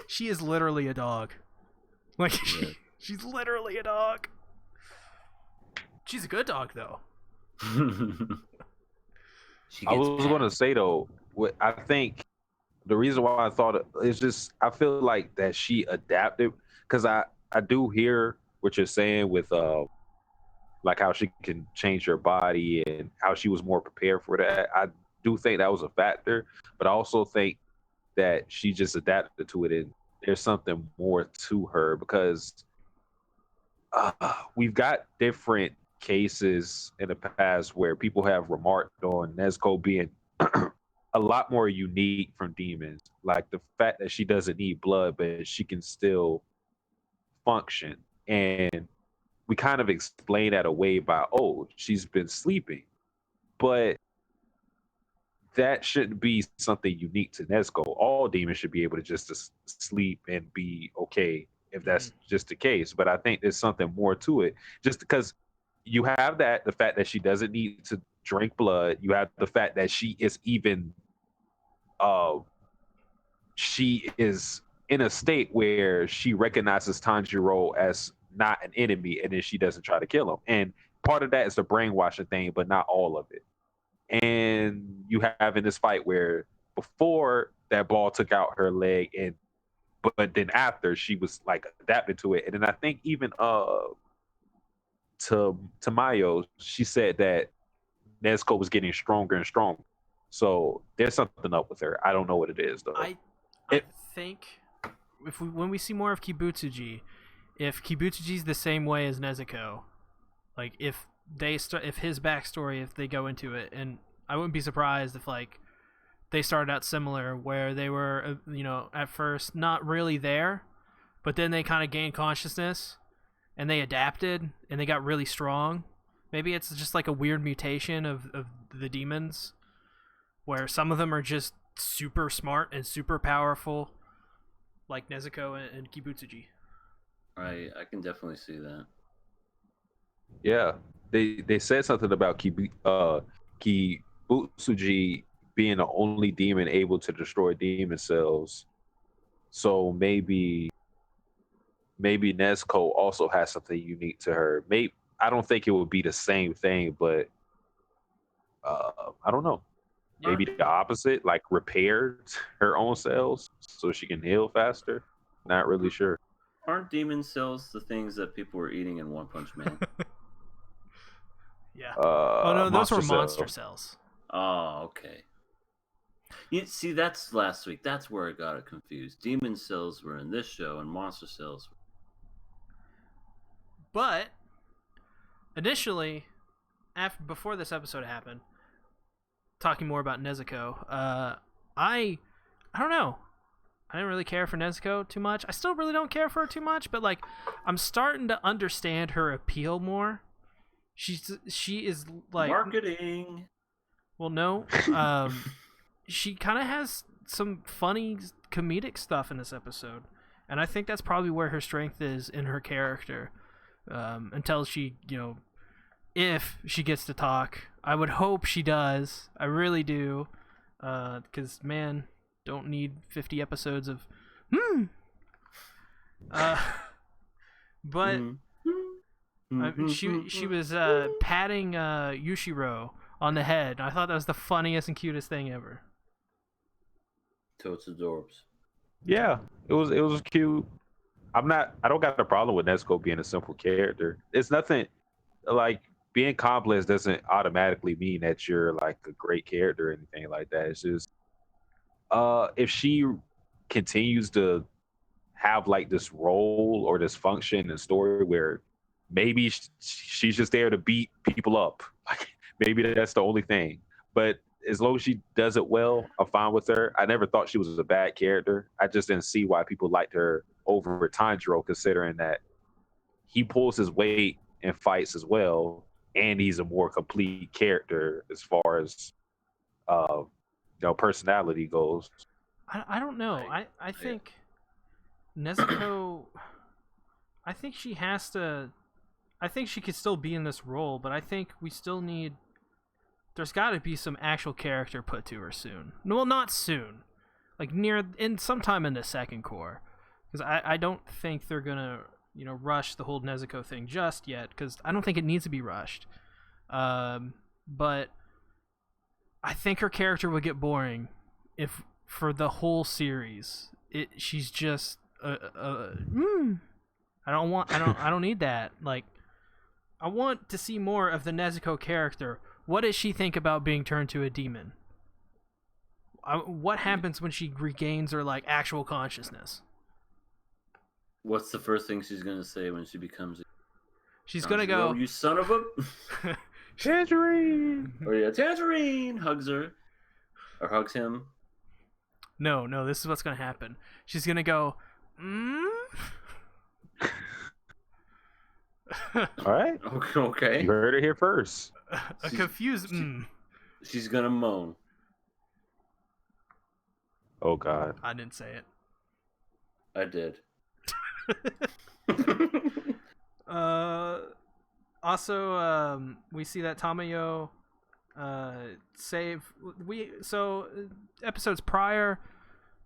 She is literally a dog. Like she's literally a dog. She's a good dog though. I was going to say though, I think the reason why I thought it's just I feel like that she adapted, because I do hear what you're saying with like how she can change her body and how she was more prepared for that. I do think that was a factor, but I also think that she just adapted to it, and there's something more to her because we've got different cases in the past where people have remarked on Nezuko being a lot more unique from demons, like the fact that she doesn't need blood, but she can still function. And we kind of explain that away by, oh, she's been sleeping. But that shouldn't be something unique to Nezuko. All demons should be able to just to sleep and be okay if that's just the case. But I think there's something more to it. Just because you have that, the fact that she doesn't need to drink blood, you have the fact that she is even she is in a state where she recognizes Tanjiro as not an enemy, and then she doesn't try to kill him. And part of that is the brainwashing thing, but not all of it. And you have in this fight where before that ball took out her leg, and but then after she was like adapted to it. And then I think even to Mayo, she said that Nezuko was getting stronger and stronger. So there's something up with her. I don't know what it is though. I think when we see more of Kibutsuji, if Kibutsuji's the same way as Nezuko, like if his backstory, if they go into it, and I wouldn't be surprised if like they started out similar, where they were at first not really there, but then they kind of gained consciousness and they adapted and they got really strong. Maybe it's just like a weird mutation of the demons, where some of them are just super smart and super powerful, like Nezuko and Kibutsuji. I can definitely see that. Yeah, they said something about Kibutsuji being the only demon able to destroy demon cells. So maybe Nezuko also has something unique to her. Maybe I don't think it would be the same thing, but I don't know. Maybe the opposite, like repaired her own cells so she can heal faster. Not really sure. Aren't demon cells the things that people were eating in One Punch Man? Yeah. Oh no, those were monster cells. Oh, okay. You see, that's last week. That's where I got it confused. Demon cells were in this show, and monster cells. But initially, before this episode happened, talking more about Nezuko, I don't know. I didn't really care for Nezuko too much. I still really don't care for her too much, but like I'm starting to understand her appeal more. She is like marketing. Well, no. She kind of has some funny comedic stuff in this episode, and I think that's probably where her strength is in her character. Until she, if she gets to talk, I would hope she does. I really do, because man, don't need 50 episodes of but she was patting Yushiro on the head. I thought that was the funniest and cutest thing ever. Totes adorbs. Yeah, it was cute. I don't got a problem with Nezuko being a simple character. It's nothing like being complex doesn't automatically mean that you're like a great character or anything like that. It's just if she continues to have like this role or this function and story where maybe she's just there to beat people up, like maybe that's the only thing. But as long as she does it well, I'm fine with her. I never thought she was a bad character. I just didn't see why people liked her over Tanjiro, considering that he pulls his weight in fights as well, and he's a more complete character as far as personality goes. I don't know. I think Nezuko, I think she has to. I think she could still be in this role, but I think we still need. There's got to be some actual character put to her soon. Well, not soon, like sometime in the second core, because I don't think they're gonna rush the whole Nezuko thing just yet, because I don't think it needs to be rushed. But I think her character would get boring if for the whole series she's just I don't need that. Like, I want to see more of the Nezuko character. What does she think about being turned to a demon? what happens when she regains her like actual consciousness? What's the first thing she's gonna say when she becomes? She's gonna go, "You son of a Tangerine." Oh yeah, Tangerine hugs her or hugs him. No, this is what's gonna happen. She's gonna go, All right. Okay. You heard it here first. a confused She's gonna moan. Oh God. I didn't say it. I did. Also, we see that Tamayo episodes prior,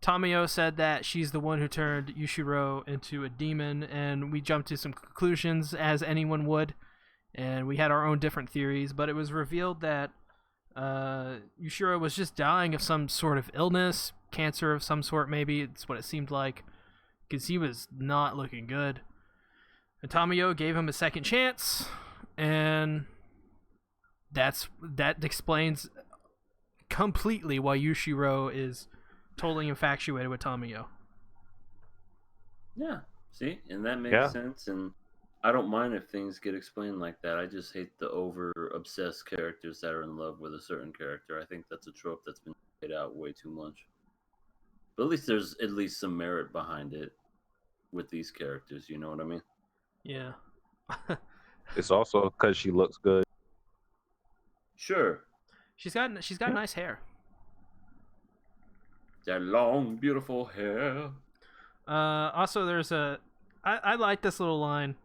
Tamayo said that she's the one who turned Yushiro into a demon, and we jumped to some conclusions as anyone would, and we had our own different theories, but it was revealed that Yushiro was just dying of some sort of illness, cancer of some sort, maybe. It's what it seemed like, because he was not looking good. And Tamayo gave him a second chance, and that explains completely why Yushiro is totally infatuated with Tamayo. Yeah, see? And that makes sense, and I don't mind if things get explained like that. I just hate the over-obsessed characters that are in love with a certain character. I think that's a trope that's been played out way too much. But at least there's at least some merit behind it with these characters, you know what I mean? Yeah. It's also because she looks good. Sure. She's got nice hair. That long, beautiful hair. Also, I like this little line.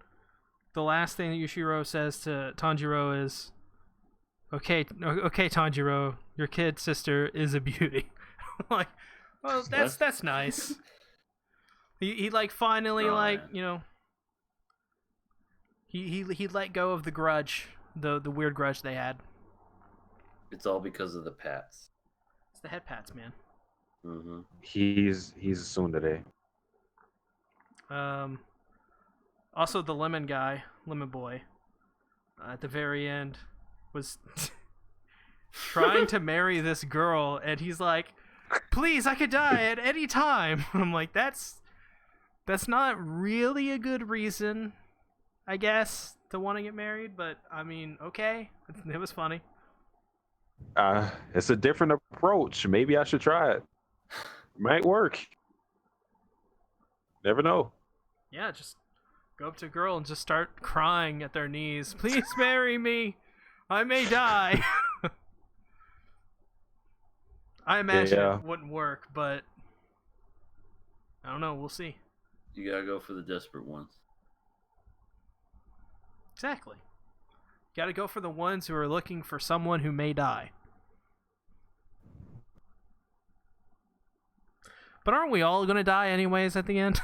The last thing that Yushiro says to Tanjiro is, okay, Tanjiro, your kid sister is a beauty." I'm like, well, that's nice. He like finally he let go of the grudge, the weird grudge they had. It's all because of the pats. It's the head pats, man. Mm-hmm. He's a tsundere. Also, the lemon boy, at the very end, was trying to marry this girl, and he's like, "Please, I could die at any time." I'm like, that's not really a good reason, I guess, to want to get married, but I mean, okay, it was funny. It's a different approach. Maybe I should try it. Might work. Never know. Yeah, just go up to a girl and just start crying at their knees. "Please marry me. I may die." I imagine it wouldn't work, but I don't know. We'll see. You gotta go for the desperate ones. Exactly. Gotta go for the ones who are looking for someone who may die. But aren't we all gonna die anyways at the end?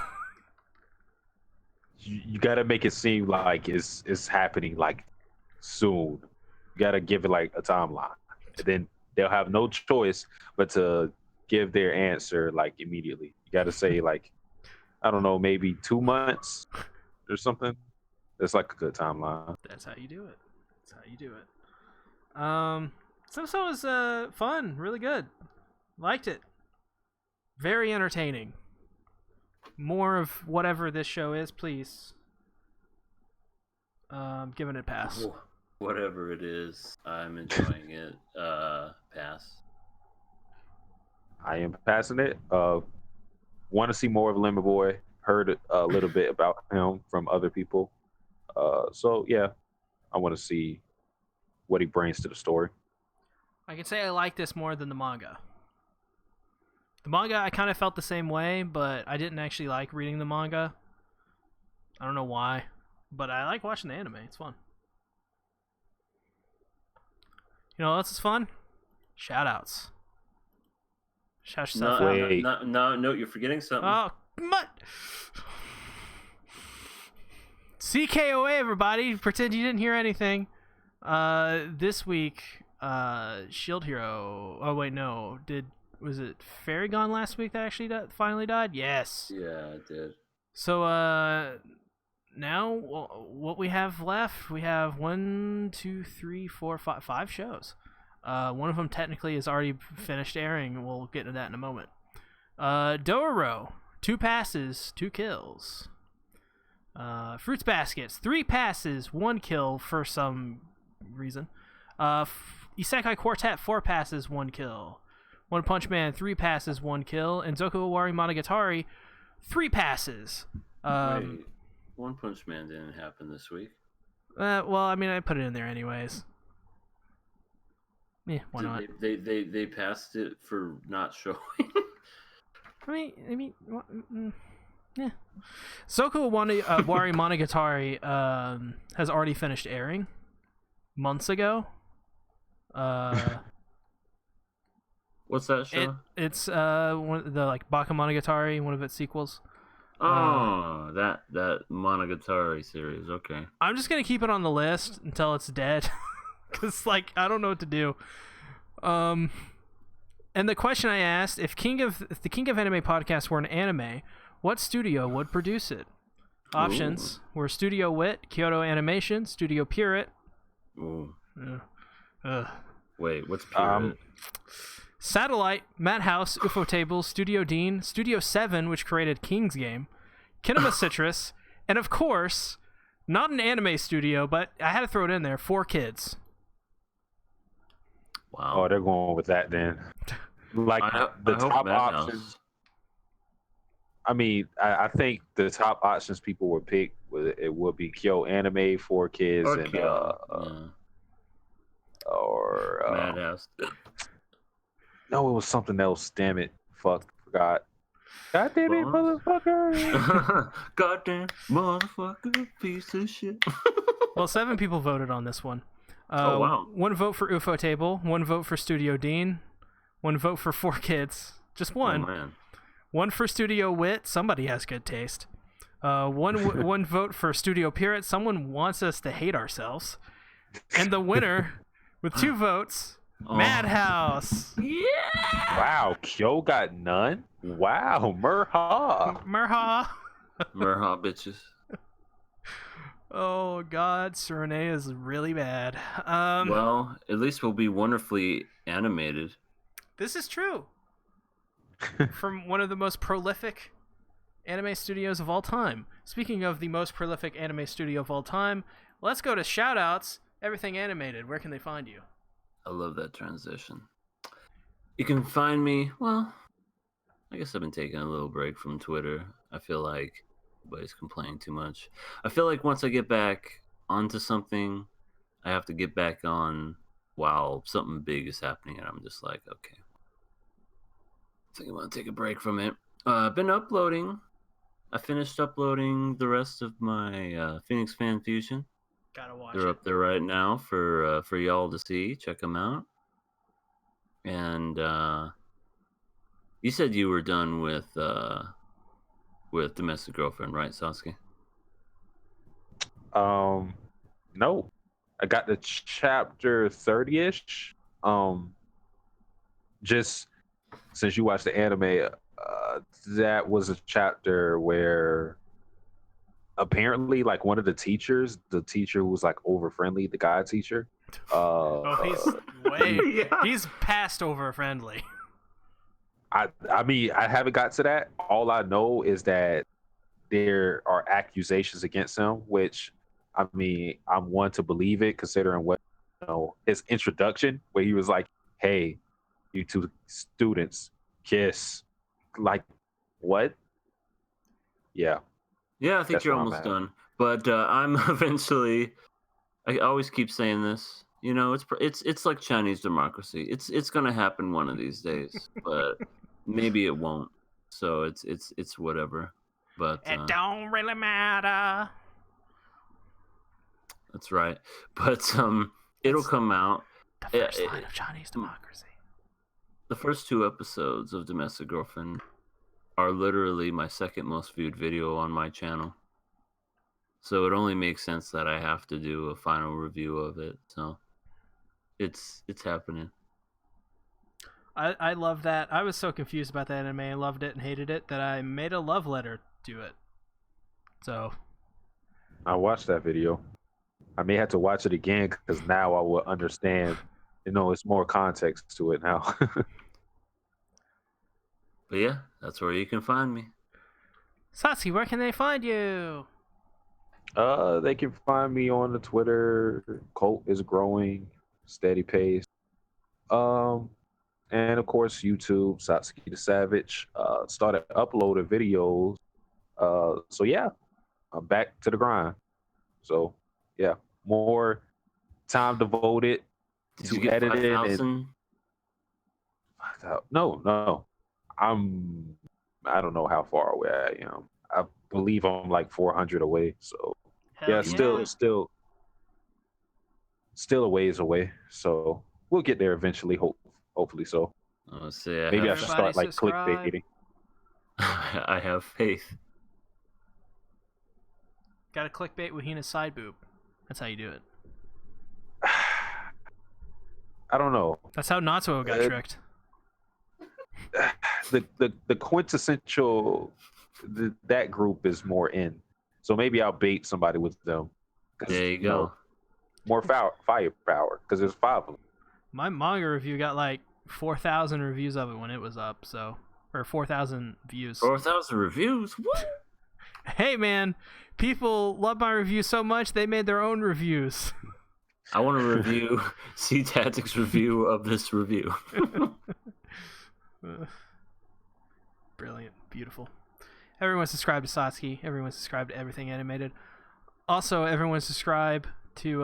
You gotta make it seem like it's happening like soon. You gotta give it like a timeline, and then they'll have no choice but to give their answer like immediately. You gotta say like, I don't know, maybe 2 months or something. That's like a good timeline. That's how you do it. This episode was fun, really good. Liked it. Very entertaining. More of whatever this show is, please. Giving it a pass. Whatever it is, I'm enjoying it. Pass. I am passing it. Want to see more of Lemon Boy. Heard a little bit about him from other people. So yeah, I want to see what he brings to the story. I can say I like this more than the manga. The manga, I kind of felt the same way, but I didn't actually like reading the manga. I don't know why, but I like watching the anime. It's fun. You know what else is fun? Shoutouts. Shout yourself out. No, you're forgetting something. Oh, what? CKOA, everybody. Pretend you didn't hear anything. This week, Shield Hero. Oh, wait, no. Was it Fairygon last week that actually finally died? Yes. Yeah, it did. So, now what we have left, we have 5 shows. One of them technically is already finished airing. We'll get into that in a moment. Dororo, 2 passes, 2 kills. Fruits Baskets, 3 passes, 1 kill for some reason. Isekai Quartet, 4 passes, 1 kill. One Punch Man, 3 passes, 1 kill. And Zoku Owari Monogatari, 3 passes. Wait, One Punch Man didn't happen this week. Well, I mean, I put it in there anyways. Yeah, why not? They passed it for not showing. Yeah. Zoku Owari Monogatari has already finished airing months ago. What's that show? It's the Bakemonogatari, one of its sequels. Oh, that Monogatari series. Okay. I'm just gonna keep it on the list until it's dead, because I don't know what to do. And the question I asked: if the King of Anime podcast were an anime, what studio would produce it? Options were Studio Wit, Kyoto Animation, Studio Pierrot. Ooh. Wait, what's Pierrot? Satellite, Madhouse, UFO Tables, Studio Dean, Studio 7, which created King's Game, Kinema Citrus, and of course, not an anime studio, but I had to throw it in there, 4Kids. Wow. Oh, they're going with that then. The top options. I mean, I think the top options people would pick would be Kyo Anime, 4Kids, and or Madhouse. No, it was something else. Damn it! Forgot. God damn it, motherfucker! Goddamn motherfucker, piece of shit. Well, 7 people voted on this one. Oh wow! 1 vote for UFO Table, 1 vote for Studio Dean, 1 vote for 4Kids. Just 1. Oh, man. 1 for Studio Wit. Somebody has good taste. 1 vote for Studio Pierrot. Someone wants us to hate ourselves. And the winner, with 2 votes, Madhouse. Yeah. Wow, Kyo got none. Wow, Murha. Murha bitches. Oh God, Serene is really bad. Well, at least we'll be wonderfully animated. This is true. From one of the most prolific anime studios of all time. Speaking of the most prolific anime studio of all time, let's go to shoutouts. Everything Animated. Where can they find you? I love that transition. You can find me, well, I guess I've been taking a little break from Twitter. I feel like everybody's complaining too much. I feel like once I get back onto something, I have to get back on while something big is happening, and I'm just like, okay. I think I'm going to take a break from it. I've been uploading. I finished uploading the rest of my Phoenix Fan Fusion. Gotta watch They're it. up there right now for y'all to see. Check them out. And you said you were done with Domestic Girlfriend, right, Sasuke? No, I got the chapter 30-ish. Just since you watched the anime, that was a chapter where apparently, like, one of the teachers, the teacher who was like over friendly, the guy teacher. He's past over friendly. I mean, I haven't got to that. All I know is that there are accusations against him, which, I mean, I'm one to believe it, considering what, his introduction, where he was like, "Hey, you 2 students, kiss." Like, what? Yeah. Yeah, I think you're almost done. But I'm eventually. I always keep saying this. It's like Chinese democracy. It's gonna happen one of these days, but maybe it won't. So it's whatever. But it don't really matter. That's right. But it'll come out. The first line of Chinese democracy. The first 2 episodes of Domestic Girlfriend are literally my second most viewed video on my channel. So it only makes sense that I have to do a final review of it. So it's happening. I love that. I was so confused about that anime. I loved it and hated it that I made a love letter to it. So I watched that video. I may have to watch it again because now I will understand it's more context to it now. But yeah, that's where you can find me. Satsuki, where can they find you? They can find me on the Twitter. Cult is growing, steady pace. And of course YouTube, Satsuki the Savage. Started uploading videos. So yeah, I'm back to the grind. So yeah, more time devoted Did to you get editing 5,000? No. I don't know how far away I am. I believe I'm like 400 away. So Hell yeah, yeah. still a ways away. So we'll get there eventually. Hopefully so. Let's see. I Maybe I have, should Everybody start like subscribe. clickbaiting. I have faith. Got a clickbait with Hina's side boob. That's how you do it. I don't know. That's how Natsuo got tricked. The quintessential that group is more in. So maybe I'll bait somebody with them. There you go. More firepower because there's 5 of them. My manga review got like 4,000 reviews of it when it was up, so or 4,000 views. 4,000 reviews? What? Hey man, people love my review so much they made their own reviews. I want to review SeaTactics review of this review. Brilliant, beautiful. Everyone subscribe to Satsuki. Everyone subscribe to Everything Animated. Also, everyone subscribe to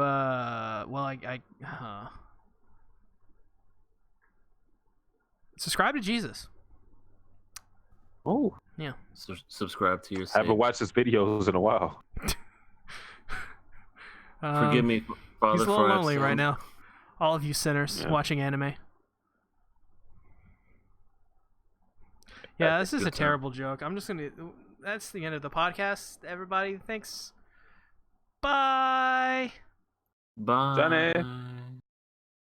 subscribe to Jesus. Oh, yeah. Subscribe to your. I haven't watched his videos in a while. Forgive me, Father. He's a little lonely right now. All of you sinners watching anime. Yeah, this is a terrible joke. I'm just gonna. That's the end of the podcast. Everybody, thanks. Bye. Bye. Johnny.